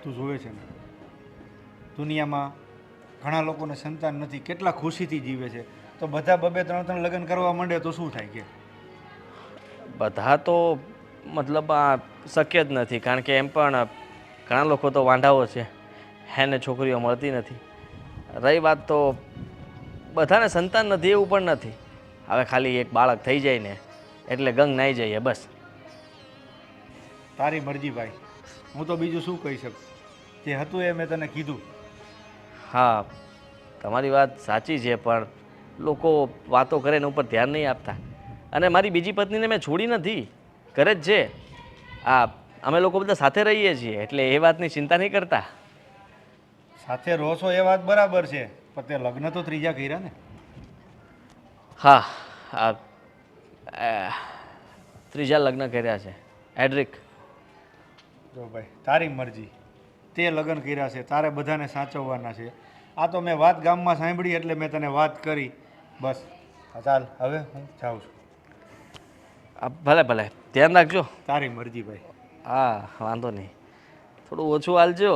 તું જોવે છે ને દુનિયામાં ઘણા લોકોને સંતાન નથી, કેટલા ખુશીથી જીવે છે. તો બધા 2-3 લગ્ન કરવા માંડે તો શું થાય? કે બધા તો મતલબ આ શક્ય જ નથી. કારણ કે એમ પણ ઘણા લોકો તો વાંઢાઓ છે, એને છોકરીઓ મળતી નથી. રહી વાત તો બધાને સંતાન નથી એવું પણ નથી. હવે ખાલી એક બાળક થઈ જાય ને એટલે ગંગ નાઈ જઈએ બસ. તારી મરજી ભાઈ, હું તો બીજું શું કહી શકું? જે હતું એ મેં તને કીધું. હા, તમારી વાત સાચી છે પણ લોકો વાતો કરે એના ઉપર ધ્યાન નહીં આપતા. અને મારી બીજી પત્નીને મેં છોડી નથી, ઘરે જ છે. અમે લોકો બધા સાથે રહીએ છીએ એટલે એ વાતની ચિંતા નહીં કરતા. સાથે રહો છો એ વાત બરાબર છે, પણ તે લગ્ન તો 3જા કર્યા ને? હા, 3જા લગ્ન કર્યા છે. એડ્રિક, જો ભાઈ તારી મરજી, તે લગ્ન કર્યા છે, તારે બધાને સાચવવાના છે. આ તો મેં વાત ગામમાં સાંભળી એટલે મેં તને વાત કરી. બસ ચાલ, હવે હું જાઉં છું. ભલે ભલે, ધ્યાન રાખજો. તારી મરજી ભાઈ. હા, વાંધો નહીં, થોડું ઓછું હાલજો.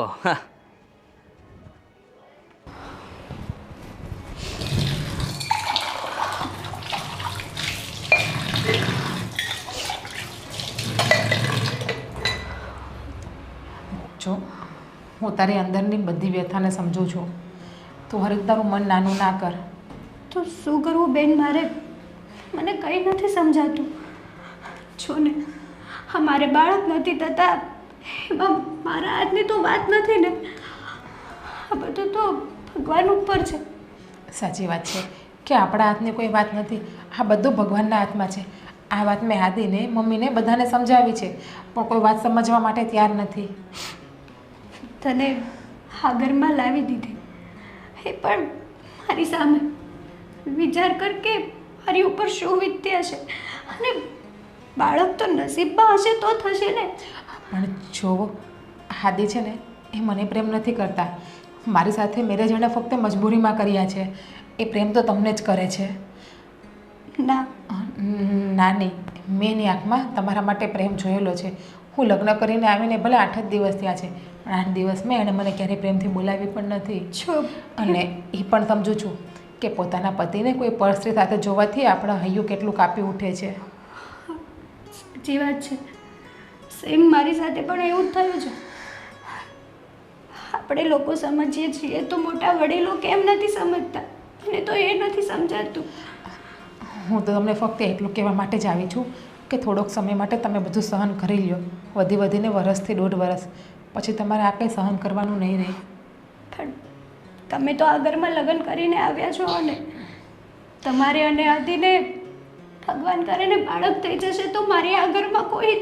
જો હું તારી અંદરની બધી વ્યથાને સમજું છું, તું હરેક તારું મન નાનું ના કર. તો શું કરવું બેન મારે? મને કંઈ નથી સમજાતું. જો ને હા મારે બાળક નથી થતા એમાં મારા હાથની તો વાત નથી ને. આ બધું તો ભગવાન ઉપર છે. સાચી વાત છે કે આપણા હાથની કોઈ વાત નથી, આ બધું ભગવાનના હાથમાં છે. આ વાત મેં આદિને મમ્મીને બધાને સમજાવી છે, પણ કોઈ વાત સમજવા માટે તૈયાર નથી. તને આ ઘરમાં લાવી દીધી એ પણ મારી સામે. વિચાર કર કે મારી ઉપર શું વીત્યા છે, અને બાળક તો નસીબમાં હશે તો થશે ને. પણ જો આદિ છે ને એ મને પ્રેમ નથી કરતા. મારી સાથે મેરેજ એણે ફક્ત મજબૂરીમાં કર્યા છે. એ પ્રેમ તો તમને જ કરે છે. ના નાની, મેં એની આંખમાં તમારા માટે પ્રેમ જોયેલો છે. હું લગ્ન કરીને આવીને ભલે 8 જ દિવસ થયા છે, પણ 8 દિવસમાં એણે મને ક્યારેય પ્રેમથી બોલાવી પણ નથી. છો અને એ પણ સમજું છું કે પોતાના પતિને કોઈ પરસ્ત્રી સાથે જોવાથી આપણા હૈયું કેટલું કાપી ઉઠે છે. સાચી વાત છે. સેમ મારી સાથે પણ એવું જ થયું છે. આપણે લોકો સમજીએ છીએ તો મોટા વડીલો કેમ નથી સમજતા? મને તો એ નથી સમજાતું. હું તો તમને ફક્ત એટલું કહેવા માટે જ આવી છું કે થોડોક સમય માટે તમે બધું સહન કરી લ્યો. વધીને વરસથી 1.5 વર્ષ પછી તમારે આ કંઈ સહન કરવાનું નહીં રહે. પણ તમે તો આ ઘરમાં લગ્ન કરીને આવ્યા છો, અને તમારે અને આદિને ભગવાન કરે ને બાળક થઈ જશે તો મારી આ ઘરમાં કોઈ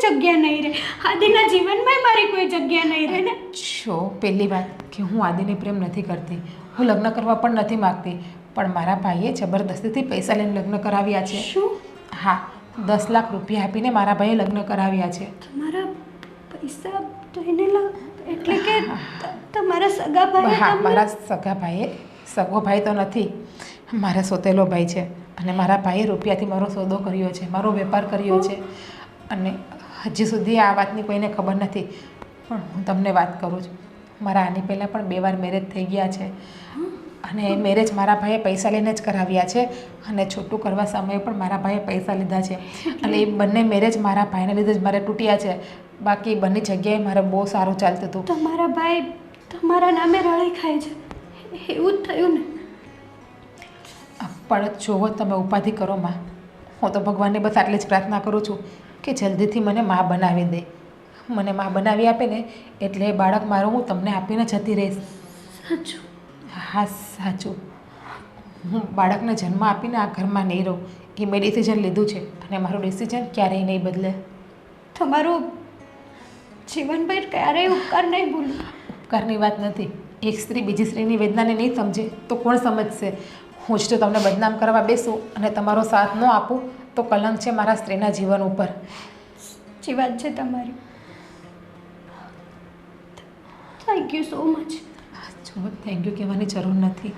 જગ્યા નહીં રહે. આદિના જીવનમાં મારી કોઈ જગ્યા નહીં રહે ને. જો પહેલી વાત કે હું આદિને પ્રેમ નથી કરતી, હું લગ્ન કરવા પણ નથી માગતી, પણ મારા ભાઈએ જબરદસ્તીથી પૈસા લઈને લગ્ન કરાવ્યા છે. શું? હા, 10 લાખ રૂપિયા આપીને મારા ભાઈએ લગ્ન કરાવ્યા છે. તમારા પૈસા લઈને એટલે કે તમારા સગા ભાઈ? હા, મારા સગા ભાઈએ, સગો ભાઈ તો નથી, મારા સોતેલો ભાઈ છે. અને મારા ભાઈએ રૂપિયાથી મારો સોદો કર્યો છે, મારો વેપાર કર્યો છે. અને હજી સુધી આ વાતની કોઈને ખબર નથી, પણ હું તમને વાત કરું છું. મારા આની પહેલાં પણ 2 વાર મેરેજ થઈ ગયા છે, અને એ મેરેજ મારા ભાઈએ પૈસા લઈને જ કરાવ્યા છે. અને છૂટું કરવા સમયે પણ મારા ભાઈએ પૈસા લીધા છે. અને એ બંને મેરેજ મારા ભાઈને લીધે જ મારે તૂટ્યા છે. બાકી બંને જગ્યાએ મારે બહુ સારું ચાલતું હતું. તમારા ભાઈ તમારા નામે રળી ખાય છે એવું જ થયું ને? પણ જોવો તમે ઉપાધિ કરો માં. હું તો ભગવાનને બસ આટલી જ પ્રાર્થના કરું છું કે જલ્દીથી મને માં બનાવી દે. મને માં બનાવી આપે ને એટલે એ બાળક મારું હું તમને આપીને જતી રહીશ. સાચું? હા સાચું. હું બાળકને જન્મ આપીને આ ઘરમાં નહીં રહું. એ મેં ડિસિઝન લીધું છે, અને મારું ડિસિઝન ક્યારેય નહીં બદલે. તમારો જીવનભર ક્યારેય ઉપકાર નહીં ભૂલું. ઉપકારની વાત નથી. એક સ્ત્રી બીજી સ્ત્રીની વેદનાને નહીં સમજે તો કોણ સમજશે? હું જ તો તમને બદનામ કરવા બેસું અને તમારો સાથ ન આપું તો કલંક છે મારા સ્ત્રીના જીવન ઉપર. સાચી વાત છે તમારી. Thank you so much. જો થેન્ક યુ કહેવાની જરૂર નથી.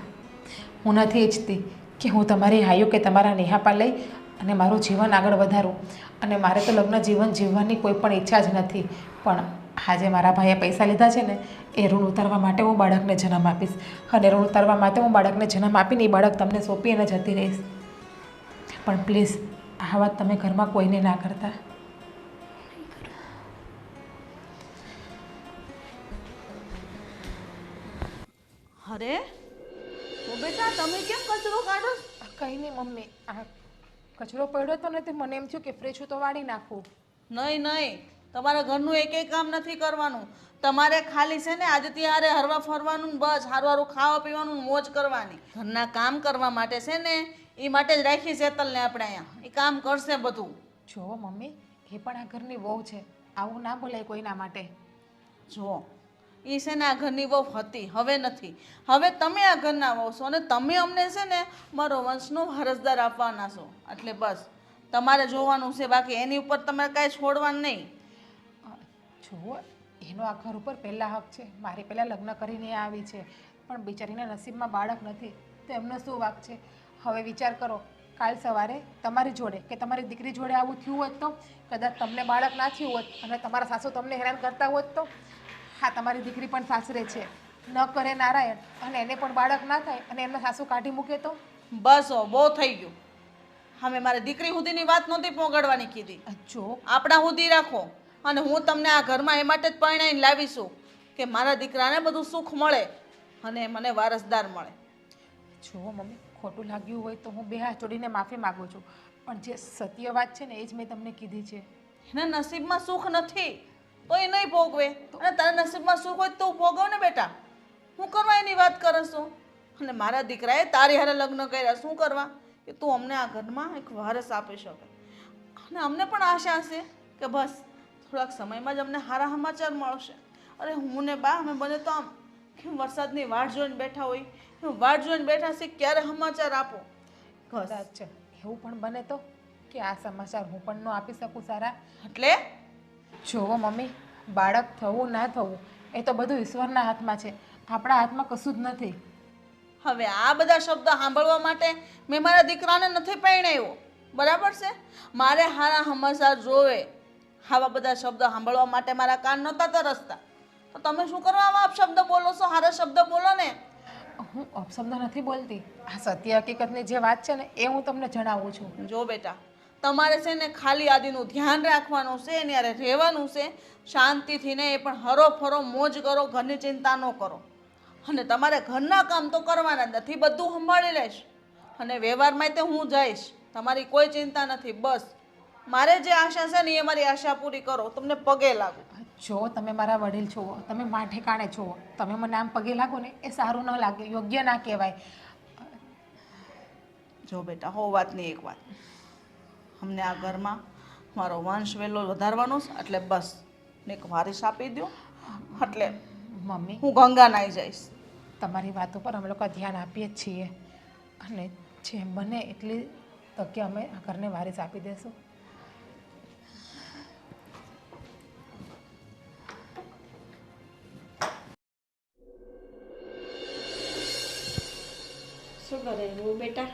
હું નથી ઈચ્છતી કે હું તમારી હાયું કે તમારા નેહાપા લઈ અને મારું જીવન આગળ વધારું. અને મારે તો લગ્ન જીવન જીવવાની કોઈ પણ ઈચ્છા જ નથી. પણ આજે મારા ભાઈએ પૈસા લીધા છે ને, એ ઋણ ઉતારવા માટે હું બાળકને જન્મ આપીશ. અને ઋણ ઉતારવા માટે હું બાળકને જન્મ આપીને એ બાળક તમને સોંપી અને જતી રહીશ. પણ પ્લીઝ આ વાત તમે ઘરમાં કોઈને ના કરતા. અરે ઓ બેટા, તમે કેમ કચરો કાઢો? કંઈ નહીં મમ્મી, આ કચરો પડ્યો તો નથી, મને એમ થયું કે ફ્રેશ તો વાળી નાખું. નહીં, તમારા ઘરનું એકેય કામ નથી કરવાનું. તમારે ખાલી છે ને આજે ત્યારે હરવા ફરવાનું ને બસ સારું ખાવા પીવાનું મોજ કરવાની. ઘરના કામ કરવા માટે છે ને એ માટે જ રાખી શેતલને આપણે અહીંયા. એ કામ કરશે બધું. જો મમ્મી, એ પણ આ ઘરની વહુ છે, આવું ના બોલાય કોઈના માટે. જો એ છે ને આ ઘરની વહુ હતી, હવે નથી. હવે તમે આ ઘરના વહુ છો અને તમે અમને છે ને મારો વંશનો વારસદાર આપવાના છો. એટલે બસ તમારે જોવાનું છે, બાકી એની ઉપર તમારે કાંઈ છોડવાનું નહીં. જુઓ, એનો આ ઘર ઉપર પહેલાં હક છે. મારી પહેલાં લગ્ન કરીને આવી છે, પણ બિચારીના નસીબમાં બાળક નથી તો એમનો શું વાંક છે? હવે વિચાર કરો, કાલ સવારે તમારી જોડે કે તમારી દીકરી જોડે આવું થયું હોત તો, કદાચ તમને બાળક ના થયું હોત અને તમારા સાસુ તમને હેરાન કરતા હોત તો? હા, તમારી દીકરી પણ સાસરે છે, ન કરે નારાયણ અને એને પણ બાળક ના થાય અને એમના સાસુ કાઢી મૂકે તો? બસ બહુ થઈ ગયું. હવે મારી દીકરી સુધીની વાત નહોતી પોગડવાની કીધી. જો આપણા સુધી રાખો. અને હું તમને આ ઘરમાં એ માટે જ પરણાઈને લાવીશું કે મારા દીકરાને બધું સુખ મળે અને મને વારસદાર મળે. જુઓ મમ્મી, ખોટું લાગ્યું હોય તો હું બે હાથ જોડીને માફી માગું છું, પણ જે સત્ય વાત છે ને એ જ મેં તમને કીધી છે. એના નસીબમાં સુખ નથી તો એ નહીં ભોગવે, અને તારા નસીબમાં સુખ હોય તો તું ભોગવ ને બેટા. હું કરવા એની વાત કરસ છું? અને મારા દીકરાએ તારી હારે લગ્ન કર્યા, શું કરવા? કે તું અમને આ ઘરમાં એક વારસ આપી શકે. અને અમને પણ આશા છે કે બસ થોડાક સમયમાં જ અમને સારા સમાચાર મળશે. અરે હું ને બા અમે બને તો આમ કેમ વરસાદની વાટ જોઈને બેઠા હોય, એમ વાટ જોઈને બેઠા છે ક્યારે સમાચાર આપો. બસ કદાચ એવું પણ બને તો કે આ સમાચાર હું પણ ન આપી શકું સારા. એટલે જુઓ મમ્મી, બાળક થવું ના થવું એ તો બધું ઈશ્વરના હાથમાં છે, આપણા હાથમાં કશું જ નથી. હવે આ બધા શબ્દ સાંભળવા માટે મેં મારા દીકરાને નથી પરણાવ્યો, બરાબર છે? મારે હારા સમાચાર જોવે, આવા બધા શબ્દ સાંભળવા માટે મારા કાન નહોતા તરસતા. તો તમે શું કરવા આવા અપશબ્દ બોલો છો? સારા શબ્દ બોલો ને. હું અપશબ્દ નથી બોલતી, આ સત્ય હકીકતની જે વાત છે ને એ હું તમને જણાવું છું. જો બેટા, તમારે છે ને ખાલી આદિનું ધ્યાન રાખવાનું છે, એને યારે રહેવાનું છે શાંતિથી, ને એ પણ હરો ફરો મોજ કરો, ઘરની ચિંતા ન કરો. અને તમારે ઘરના કામ તો કરવાના જ નથી, બધું સંભાળી લઈશ. અને વ્યવહારમાં તે હું જઈશ, તમારી કોઈ ચિંતા નથી. બસ મારે જે આશા છે ને એ મારી આશા પૂરી કરો, તમને પગે લાગુ. જો તમે મારા વડીલ છો, તમે મા ઠેકાણે છો, તમે મને આમ પગે લાગો ને એ સારું ન લાગે, યોગ્ય ના કહેવાય. જો બેટા, હો વાતની એક વાત, અમને આ ઘરમાં મારો વંશ વેલો વધારવાનો છે, એટલે બસ એક વારિસ આપી દો, એટલે મમ્મી, હું ગંગા નાઈ જઈશ. તમારી વાતો પર અમે લોકો ધ્યાન આપીએ જ છીએ, અને જેમ બને એટલી તકે અમે આ ઘરને વારિસ આપી દઈશું. શું કરે હું બેટા?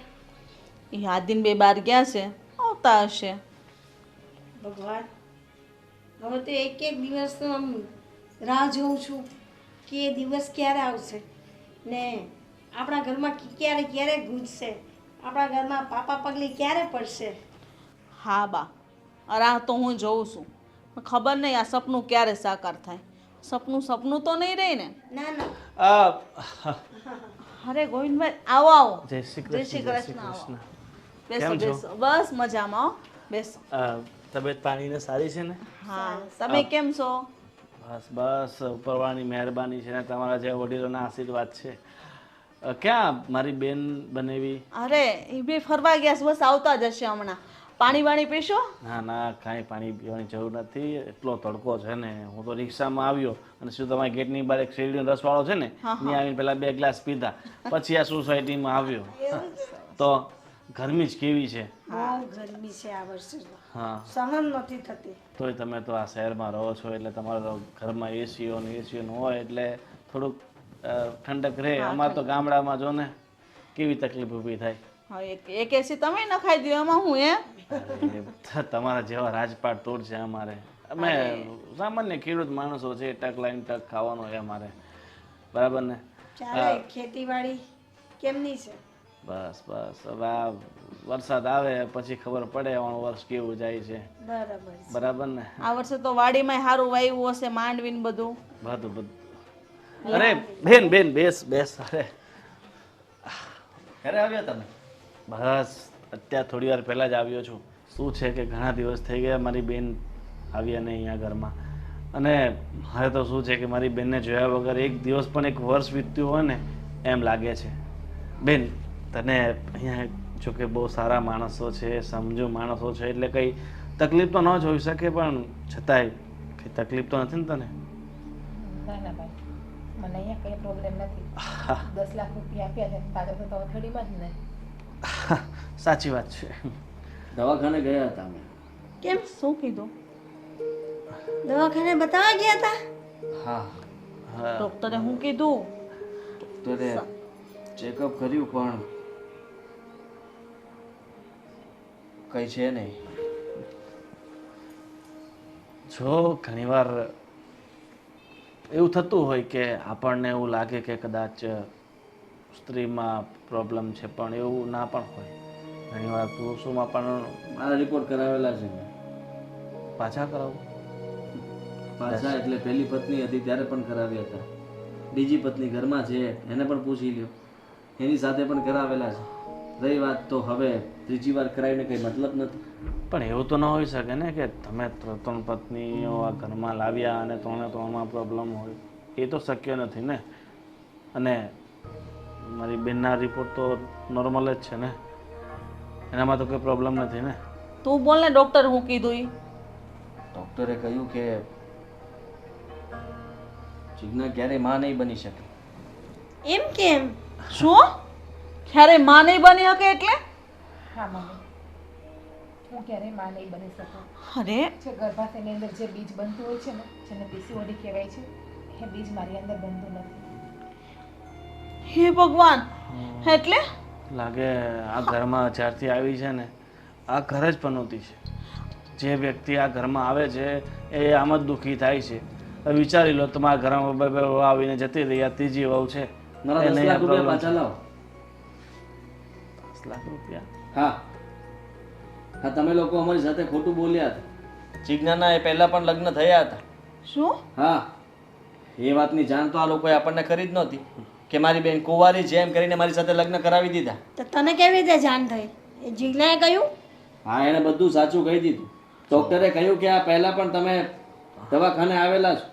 એ આદિન બે બાર ગયા છે, આવતા હશે. ભગવાન, હવે તો એક એક દિવસ તો આમ રાહ જોઉં છું કે એ દિવસ ક્યારે આવશે ને આપણા ઘરમાં ક્યારે ક્યારે ગૂંજશે, આપણા ઘરમાં પાપા પગલી ક્યારે પડશે. હા બા, રાહ તો હું જોઉં છું, પણ ખબર નહીં આ સપનું ક્યારે સાકાર થાય. સપનું સપનું તો નહીં રહે ને. ના ના, અરે ગોવિંદભાઈ, આવો આવો. જય શ્રી જય શ્રી કૃષ્ણ, કૃષ્ણ, આવો. કેમ બેસો છો? બેસો, બસ મજામાં હો, બેસો. તબિયત પાણીને સારી છે ને? હા, તમે કેમ છો? બસ બસ, ઉપરવાળાની મહેરબાની છે ને તમારા જે વડીલોના આશીર્વાદ છે. ક્યાં મારી બેન બનેવી? અરે એ બી ફરવા ગયા છે, બસ આવતા જ હશે હમણાં. પાણી વાણી પીશો? ના ના, કાંઈ પાણી પીવાની જરૂર નથી, એટલો તડકો છે ને. હું તો રિક્ષામાં આવ્યો અને શું તમારી ગેટની બહાર એક શેરડીનો રસવાળો છે ને, ત્યાં આવીને પહેલાં 2 ગ્લાસ પીધા, પછી આ સોસાયટીમાં આવ્યો. તો ગરમી જ કેવી છે. બહુ ગરમી છે આ વર્ષે, હા, સહન નથી થતી. તોય તમે તો આ શહેરમાં રહો છો એટલે તમારા તો ઘરમાં એસીઓ ને એસીઓ હોય એટલે થોડુંક ઠંડક રહે. અમારે તો ગામડામાં જો ને કેવી તકલીફ ઊભી થાય. હા, એક એસી તમે નખાઈ દો, એમાં હું હે. અરે, તમારા જેવા રાજપાટ તોડ છે અમારે. અમે સામાન્ય ખેડૂત માણસો છે, ટક લાઈન ટક ખાવાનો હોય અમારે, બરાબર ને? ચાલે, ખેતીવાડી કેમની છે? બસ બસ, હવે આ વરસાદ આવે પછી ખબર પડે આવવાનું વર્ષ કેવું જાય છે, બરાબર છે. બરાબર ને? આ વર્ષે તો વાડીમાં સારું વાવ્યું હશે, માંડવીને બધું. બધું બધું. અરે બેન બેન, બેસ બેસ. અરે ક્યારે આવ્યા તમે? બસ અત્યારે થોડી વાર પહેલાં જ આવ્યો છું. શું છે કે ઘણા દિવસ થઈ ગયા મારી બેન આવ્યા નહીં અહીંયા ઘરમાં, અને મારે તો શું છે કે મારી બેનને જોયા વગર એક દિવસ પણ એક વર્ષ વીત્યું હોય ને એમ લાગે છે. બેન, તને અહીંયા જો કે બહુ સારા માણસો છે, સમજુ માણસો છે, એટલે કંઈ તકલીફ તો ન જોઈ શકે, પણ છતાંય કંઈ તકલીફ તો નથી ને તને? ના ના ભાઈ, મને અહીંયા કંઈ પ્રોબ્લેમ નથી. 10 લાખ રૂપિયા આપ્યા છે, પાછળ તો અથડીમાં જ ને. સાચી વાત છે. દવાખાને ગયા હતા અમે. કેમ, શું કીધું? દવાખાને બતાવવા ગયા હતા? હા, હા, ડોક્ટરે શું કીધું? ડોક્ટરે ચેકઅપ કર્યું પણ કંઈ છે નહીં. જો ઘણીવાર એવું થતું હોય કે આપણને એવું લાગે કે કદાચ સ્ત્રીમાં પ્રોબ્લેમ છે, પણ એવું ના પણ હોય. ઘણીવાર પુરુષોમાં પણ. મારા રિપોર્ટ કરાવેલા છે મેં. પાછા કરાવું? પાછા એટલે પહેલી પત્ની હતી ત્યારે પણ કરાવ્યા હતા. બીજી પત્ની ઘરમાં છે એને પણ પૂછી લ્યો, એની સાથે પણ કરાવેલા છે. રહી વાત તો હવે ત્રીજી વાર કરાવીને કંઈ મતલબ નથી. પણ એવું તો ન હોઈ શકે ને કે તમે ત્રણ પત્નીઓ આ ઘરમાં લાવ્યા અને ત્રણમાં પ્રોબ્લેમ હોય, એ તો શક્ય નથી ને. અને મારી બેનના રિપોર્ટ તો નોર્મલ જ છે ને, એનામાં તો કોઈ પ્રોબ્લેમ નથી ને. તું બોલ ને ડૉક્ટર હું કીધું ઈ. ડૉક્ટરે કહ્યું કે જીજ્ઞા ક્યારેય માં નહીં બની શકે. એમ કેમ? શું? ક્યારે માં નહીં બની શકે એટલે? હા મમ્મી, હું ક્યારેય માં નહીં બની શકું. અરે જે ગર્ભાશયની અંદર જે બીજ બનતું હોય છે ને, જેને પીસીઓડી કહેવાય છે, એ બીજ મારી અંદર બનતું નથી. હે ભગવાન, એટલે લાગે આ ઘરમાં જ્યારથી આવી છે ને, આ ઘર જ પનોતી છે. જે વ્યક્તિ આ ઘરમાં આવે છે એ આમ જ દુઃખી થાય છે. હવે વિચારી લો, તમારા ઘરમાં બે વહુ આવીને જતી રહી, આ ત્રીજી વહુ છે. મારા એને 10 લાખ આ રૂપિયા problem પાછા છે. લાવો. 10 લાખ રૂપિયા? હા હા, તમે લોકો અમારી સાથે ખોટું બોલ્યા હતા. જીજ્ઞાના એ પહેલા પણ લગ્ન થયા હતા. શું? હા, એ વાતની જાણ તો આ લોકોએ આપણને કરી જ નહોતી કે મારી બેન કુંવારી છે એમ કરીને મારી સાથે લગ્ન કરાવી દીધા. તો તને કેવી રીતે જાણ થઈ? એ જીજ્ઞાએ કહ્યું? હા, એણે બધું સાચું કહી દીધું. ડૉક્ટરે કહ્યું કે આ પહેલા પણ તમે દવાખાને આવેલા છો.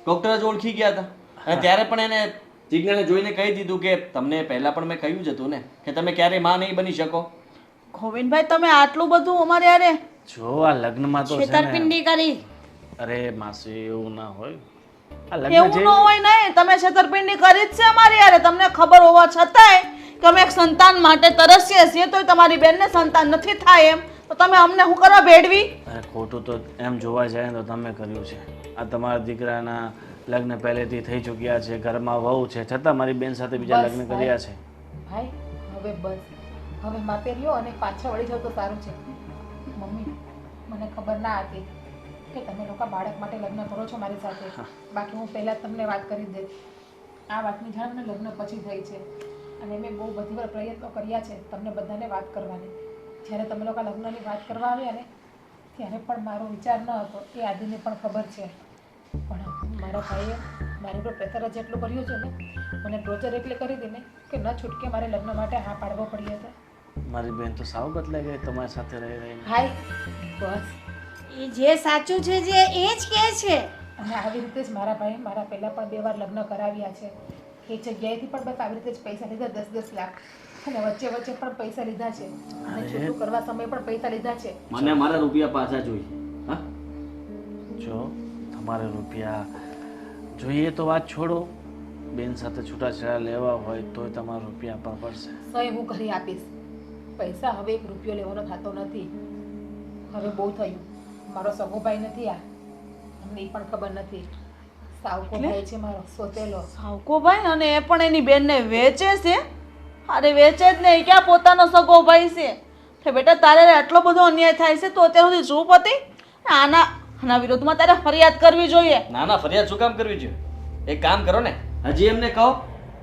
ડૉક્ટર જ ઓળખી ગયા હતા અને ત્યારે પણ એને જીજ્ઞાને જોઈને કહી દીધું કે તમને પહેલા પણ મેં કહ્યું જ હતું ને કે તમે ક્યારેય માં નહીં બની શકો. ગોવિંદભાઈ, તમે આટલું બધું અમારે યારે જો આ લગ્નમાં તો છે ને, છેતરપિંડી કરી. અરે માસી એવું ના હોય. આ લગ્ન એવું જે ન હોય નહીં. તમે છેતરપિંડી કરી જ છે અમારી યારે. તમને ખબર હોવા છતાંય કે અમે એક સંતાન માટે તરસીએ છીએ, તોય તમારી બેનને સંતાન નથી થાય એમ તો તમે અમને શું કરવા ભેળવી? અરે ખોટું તો એમ જોવા જાય ને તો તમે કર્યું છે. આ તમારા દીકરાના લગ્ન પહેલેથી થઈ ચૂક્યા છે, ઘરમાં વહુ છે, છતાં મારી બેન સાથે બીજા બસ, લગ્ન ભાઈ. કર્યા છે. ભાઈ હવે બસ, હવે માપે લ્યો અને પાછા વળી જાવ તો સારું છે. મમ્મી, મને ખબર ના હતી કે તમે લોકો બાળક માટે લગ્ન કરો છો મારી સાથે. બાકી હું પહેલાં તમને વાત કરી દે. આ વાતની જાણ મને લગ્ન પછી થઈ છે અને મેં બહુ બધી વાર પ્રયત્નો કર્યા છે તમને બધાને વાત કરવાની. જ્યારે તમે લોકો લગ્નની વાત કરવા આવ્યા ને ત્યારે પણ મારો વિચાર ન હતો, એ આદિને પણ ખબર છે. પણ મારા ભાઈએ મારી પર પ્રેશર જ એટલું કર્યું છે ને, મને ટોર્ચર એટલે કરી દીધી ને કે ન છૂટકે મારે લગ્ન માટે હા પાડવો પડ્યો હતો. મારી બેન તો સાવ બદલાઈ ગઈ તમારી સાથે રહી રહીને. ભાઈ બસ, એ જે સાચું છે જે એ જ કહે છે. અને આવી રીતે જ મારા ભાઈ મારા પહેલાં પણ 2 વાર લગ્ન કરાવ્યા છે. એ જગ્યાએથી પણ બસ આવી રીતે જ પૈસા લીધા 10-10 લાખ અને વચ્ચે વચ્ચે પણ પૈસા લીધા છે અને છૂટું કરવા સમયે પણ પૈસા લીધા છે. મને મારા રૂપિયા પાછા જોઈએ. હા, જો તમારે રૂપિયા જોઈએ તો વાત છોડો, બેન સાથે છૂટાછેડા લેવા હોય તોય તમારે રૂપિયા આપવા પડશે. સહી હું કરી આપીશ. પૈસા હવે 1 રૂપિયો લેવાનો થતો નથી. હવે બહુ થયું. મારો સગો ભાઈ નથી આ, અમને એ પણ ખબર નથી. સાવકો ભાઈ છે મારો સોતેલો. સાવકો ભાઈ? અને એ પણ એની બેનને વેચે છે? અરે વેચે જ નહીં, ક્યાં પોતાનો સગો ભાઈ છે? કે બેટા તારે આટલો બધો અન્યાય થાય છે તો અત્યાર સુધી ચૂપ હતી? આના વિરોધમાં તારે ફરિયાદ કરવી જોઈએ. ના ના, ફરિયાદ શું કામ કરવી જોઈએ? એક કામ કરો ને, હજી એમને કહો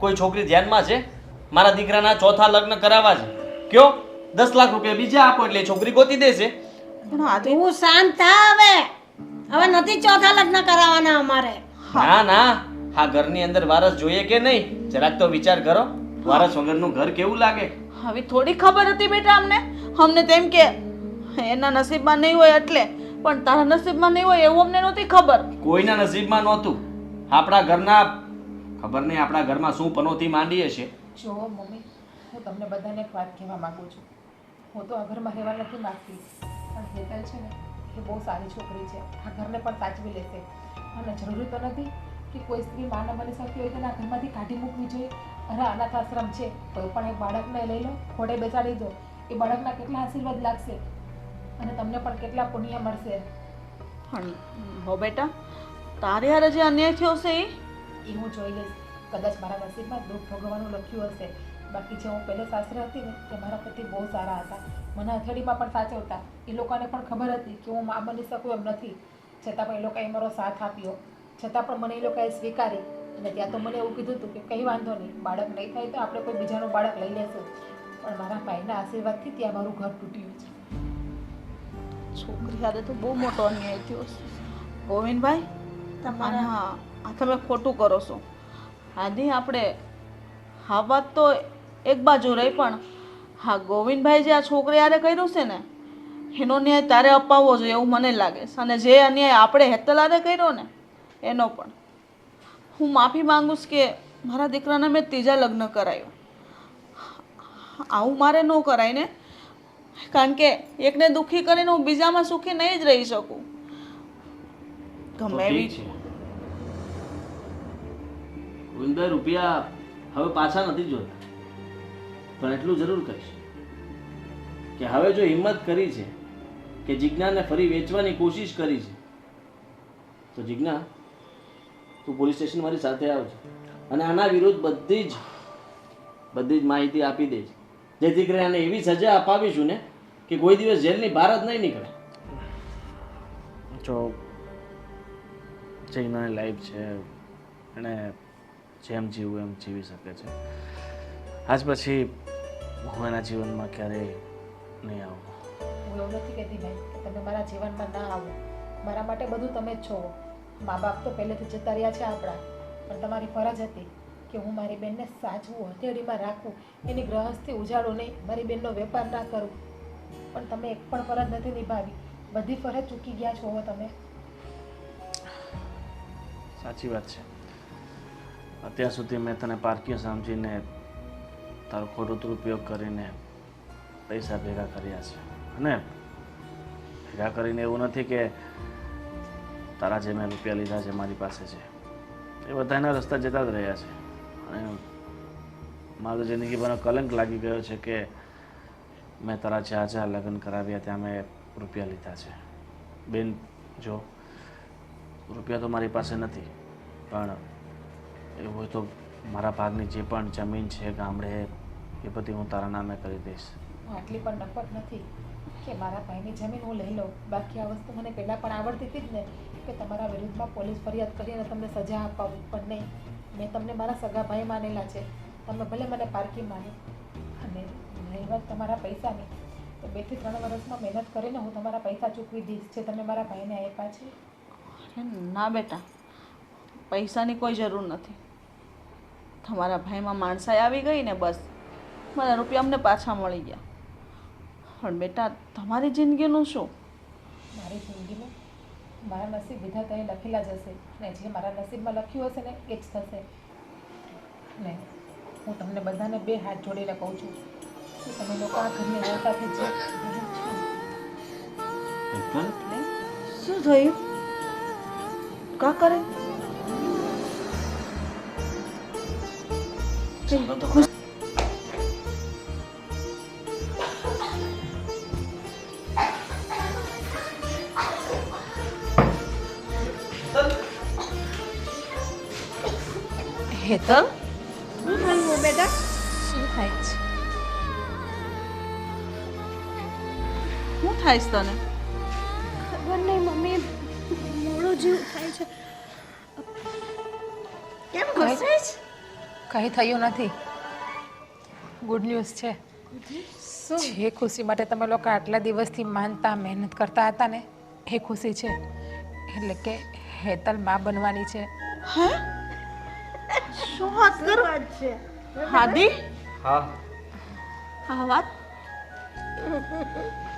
કોઈ છોકરી ધ્યાનમાં છે, મારા દીકરાના ચોથા લગ્ન કરાવવા છે, કયો 10 લાખ રૂપિયા બીજા આપો એટલે એ છોકરી ગોતી દેશે. પણ આદિ, તું શાંત થા હવે. હવે નથી ચોથા લગ્ન કરાવવાના અમારે. ના ના, આ ઘરની અંદર વારસ જોઈએ કે નહીં જરાક તો વિચાર કરો. વારસ વગરનું ઘર કેવું લાગે? હવે થોડી ખબર હતી બેટા અમને તેમ કે એના નસીબમાં નહીં હોય એટલે, પણ તારા નસીબમાં નહીં હોય એવું અમને નહોતી ખબર. કોઈના નસીબમાં નહોતું. આપણા ઘરના ખબર નહીં આપણા ઘરમાં શું પનોતી માંડી હશે. જો મમ્મી, હું તમને બધાને એક વાત કહેવા માંગુ છું. હું તો આ ઘરમાં રહેવા નથી માંગતી, પણ હેતલ છે ને એ બહુ સારી છોકરી છે. આ ઘરને પણ સાચવી લેશે અને જરૂરી તો નથી કે કોઈ સ્ત્રી માં ન બની શકતી હોય તો આ ઘરમાંથી કાઢી મૂકવી જોઈએ. અરે અનાથ આશ્રમ છે, કોઈ પણ એક બાળકને લઈ લો, ખોડે બેસાડી દો, એ બાળકના કેટલા આશીર્વાદ લાગશે અને તમને પણ કેટલા પુણ્ય મળશે. પણ હો બેટા, તારે યાર જે અન્યાય થયો છે એ હું જોઈ લઈશ. કદાચ મારા નસીબમાં દુઃખ ભોગવવાનું લખ્યું હશે. બાકી જે હું પહેલે સાસરે હતી ને તે મારા પતિ બહુ સારા હતા. મને હથેળીમાં પણ સાચવતા. એ લોકોને પણ ખબર હતી કે હું માં બની શકું એમ નથી, છતાં પણ એ લોકોએ મારો સાથ આપ્યો. છતાં પણ મને એ લોકોએ સ્વીકારી અને ત્યાં તો મને એવું કીધું હતું કે કંઈ વાંધો નહીં, બાળક નહીં થાય તો આપણે કોઈ બીજાનું બાળક લઈ લેશું. પણ મારા ભાઈના આશીર્વાદથી ત્યાં મારું ઘર તૂટ્યું છે. છોકરી સાથે તો બહુ મોટો અન્યાય થયો છે ગોવિંદભાઈ. તમારા આ તમે ખોટું કરો છો. આધી આપણે હા વાત તો એક બાજુ રહી, પણ હા ગોવિંદભાઈ જે આ છોકરી હારે કર્યું છે ને એનો ન્યાય તારે અપાવવો જોઈએ એવું મને લાગે છે. અને જે અન્યાય આપણે હેતલ હારે કર્યો ને એનો પણ હું માફી માંગુ છું કે મારા દીકરાને મેં ત્રીજા લગ્ન કરાયું. આવું મારે ન કરાય ને, કારણ કે એકને દુઃખી કરીને હું બીજામાં સુખી નહીં જ રહી શકું. તો ગમે એવી ઠીક છે. ગોવિંદભાઈ રૂપિયા હવે પાછા નથી જોતા, પણ એટલું જરૂર કહીશ કે હવે જો હિંમત કરી છે કે જિજ્ઞાને ફરી વેચવાની કોશિશ કરી છે, તો જિજ્ઞા તું પોલીસ સ્ટેશન મારી સાથે આવજે અને આના વિરુદ્ધ બધી જ માહિતી આપી દેજે, જેથી કરીને આને એવી સજા અપાવીશું ને કે કોઈ દિવસ જેલની બહાર જ નહીં નીકળે. જો જૈનાની લાઈફ છે, એણે જેમ જીવવું એમ જીવી શકે છે. આજ પછી હું એના જીવનમાં ક્યારેય નહીં આવું. હું એવું નથી કહેતી ભાઈ કે તમે મારા જીવનમાં ના આવો. મારા માટે બધું તમે જ છો. મા બાપ તો પહેલેથી જતા રહ્યા છે આપણા, પણ તમારી ફરજ હતી કે હું મારી બેનને સાચવું, હથેળીમાં રાખું, એની ગ્રહસ્થી ઉજાડું નહીં, મારી બેનનો વેપાર ના કરું. પણ તમે એક પણ ફરજ નથી નિભાવી. બધી ફરજ ચૂકી ગયા છો તમે. સાચી વાત છે. અત્યાર સુધી મેં તને પારકીય સમજીને તારો ખોટો દુરુપયોગ કરીને પૈસા ભેગા કર્યા છે, અને ભેગા કરીને એવું નથી કે તારા જે મેં રૂપિયા લીધા છે મારી પાસે છે એ બધાના રસ્તા જતા જ રહ્યા છે. અને મારું જિંદગીમાં કલંક લાગી ગયો છે કે મેં તારા જ્યાં લગ્ન કરાવ્યા ત્યાં મેં રૂપિયા લીધા છે. બેન જો રૂપિયા તો મારી પાસે નથી, પણ એવું હોય તો મારા ભાગની જે પણ જમીન છે ગામડે એ બધી હું તારા નામે કરી દઈશ. હું આટલી પણ નફત નથી કે મારા ભાઈની જમીન હું લઈ લઉં. બાકી આ વસ્તુ મને પહેલાં પણ આવડતી હતી જ ને કે તમારા વિરુદ્ધમાં પોલીસ ફરિયાદ કરીને તમને સજા અપાવું. પણ નહીં, મેં તમને મારા સગા ભાઈ માનેલા છે. તમે ભલે મને પારકી માનો. અને રહી વાત તમારા પૈસાની, તો 2 થી 3 વર્ષમાં મહેનત કરીને હું તમારા પૈસા ચૂકવી દઈશ જે તમે મારા ભાઈને આપ્યા છે. અરે ના બેટા, પૈસાની કોઈ જરૂર નથી. તમારા ભાઈમાં માણસાઈ આવી ગઈ ને બસ મારા રૂપિયા અમને પાછા મળી ગયા. પણ બેટા તમારી જિંદગીનું શું? મારી જિંદગીનું મારા નસીબ વિધાતાએ લખેલા જ હશે, ને જે મારા નસીબમાં લખ્યું હશે ને એ જ થશે. ને હું તમને બધાને 2 હાથ જોડીને કહું છું કે તમે લોકો આ ઘરની વહુ સાથે જે શું થયું? કા કરે? હેતલ, શું થયું બેટા? શું થાય છે? શું થાય છે તને? ખબર નહીં મમ્મી, મોડું જેવું થાય છે. કેમ ગુસ્સે છે? કંઈ થયું નથી. ગુડ ન્યૂઝ છે. જે ખુશી માટે તમે લોકો આટલા દિવસથી માનતા મહેનત કરતા હતા ને એ ખુશી છે. એટલે કે હેતલ માં બનવાની છે. હે? શું વાત કરો? વાત છે હાદી હા, આ વાત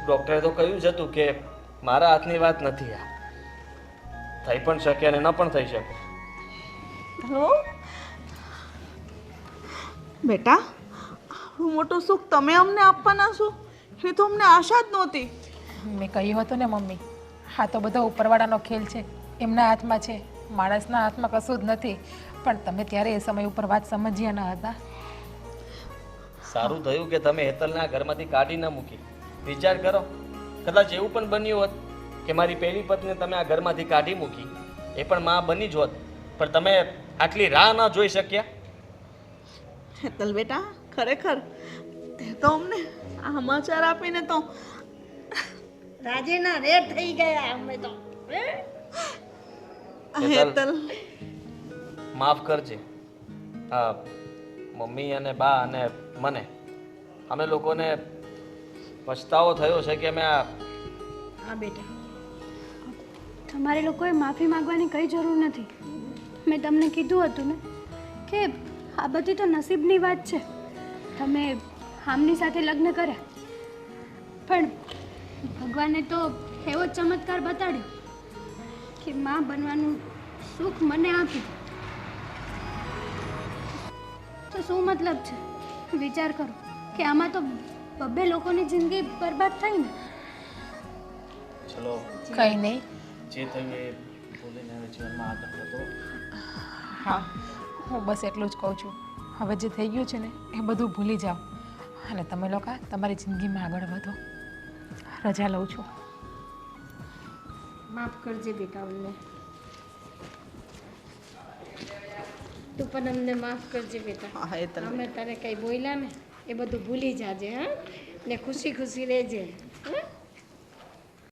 ડૉક્ટરે તો કહ્યું જ હતું કે મારા હાથની વાત નથી. આ થઈ પણ શકે અને ન પણ થઈ શકે. હેલો બેટા, આવું મોટું સુખ તમે અમને આપવાના છો એ તો અમને આશા જ નહોતી. મેં કહ્યું હતું ને મમ્મી, હા તો બધો ઉપરવાળાનો ખેલ છે, એમના હાથમાં છે, માણસના હાથમાં કશું જ નથી. પણ તમે ત્યારે એ સમય ઉપર વાત સમજ્યા ન હતા. સારું થયું કે તમે હેતલને આ ઘરમાંથી કાઢી ન મૂકી. વિચાર કરો, કદાચ એવું પણ બન્યું હોત કે મારી પહેલી પત્નીને તમે આ ઘરમાંથી કાઢી મૂકી, એ પણ માં બની જ હોત, પણ તમે આટલી રાહ ન જોઈ શક્યા. હેતલ બેટા, ખરેખર તે તો અમને આ સમાચાર આપીને તો રાજીના રેડ થઈ ગયા અમે તો. હેતલ માફ કરજે. હા, મમ્મી અને બા અને મને, અમે લોકોને પછતાવો થયો છે કે અમે આ હા બેટા, તમારે લોકોએ માફી માંગવાની કંઈ જરૂર નથી. મેં તમને કીધું હતું ને કે આ બધી તો નસીબની વાત છે. તમે આમની સાથે લગ્ન કર્યા, પણ ભગવાને તો એવો જ ચમત્કાર બતાડ્યો કે માં બનવાનું સુખ મને આપ્યું. તો શું મતલબ છે? વિચાર કરો કે આમાં તો બબ્બે લોકોની જિંદગી બરબાદ થઈ ને. ચલો કંઈ નહીં. જે થયું એ ભૂલીને હવે જીવનમાં આગળ વધો. હા, હું બસ એટલું જ કહું છું. હવે જે થઈ ગયું છે ને એ બધું ભૂલી જાઓ અને તમે લોકો તમારી જિંદગીમાં આગળ વધો. રજા લઉં છું. માફ કરજે બેટા, અમને તું પણ અમને માફ કરજે બેટા. હા, એ તો અમે તને કંઈ બોલ્યા ને એ બધું ભૂલી જાજે. હા, ને ખુશી ખુશી રહેજે.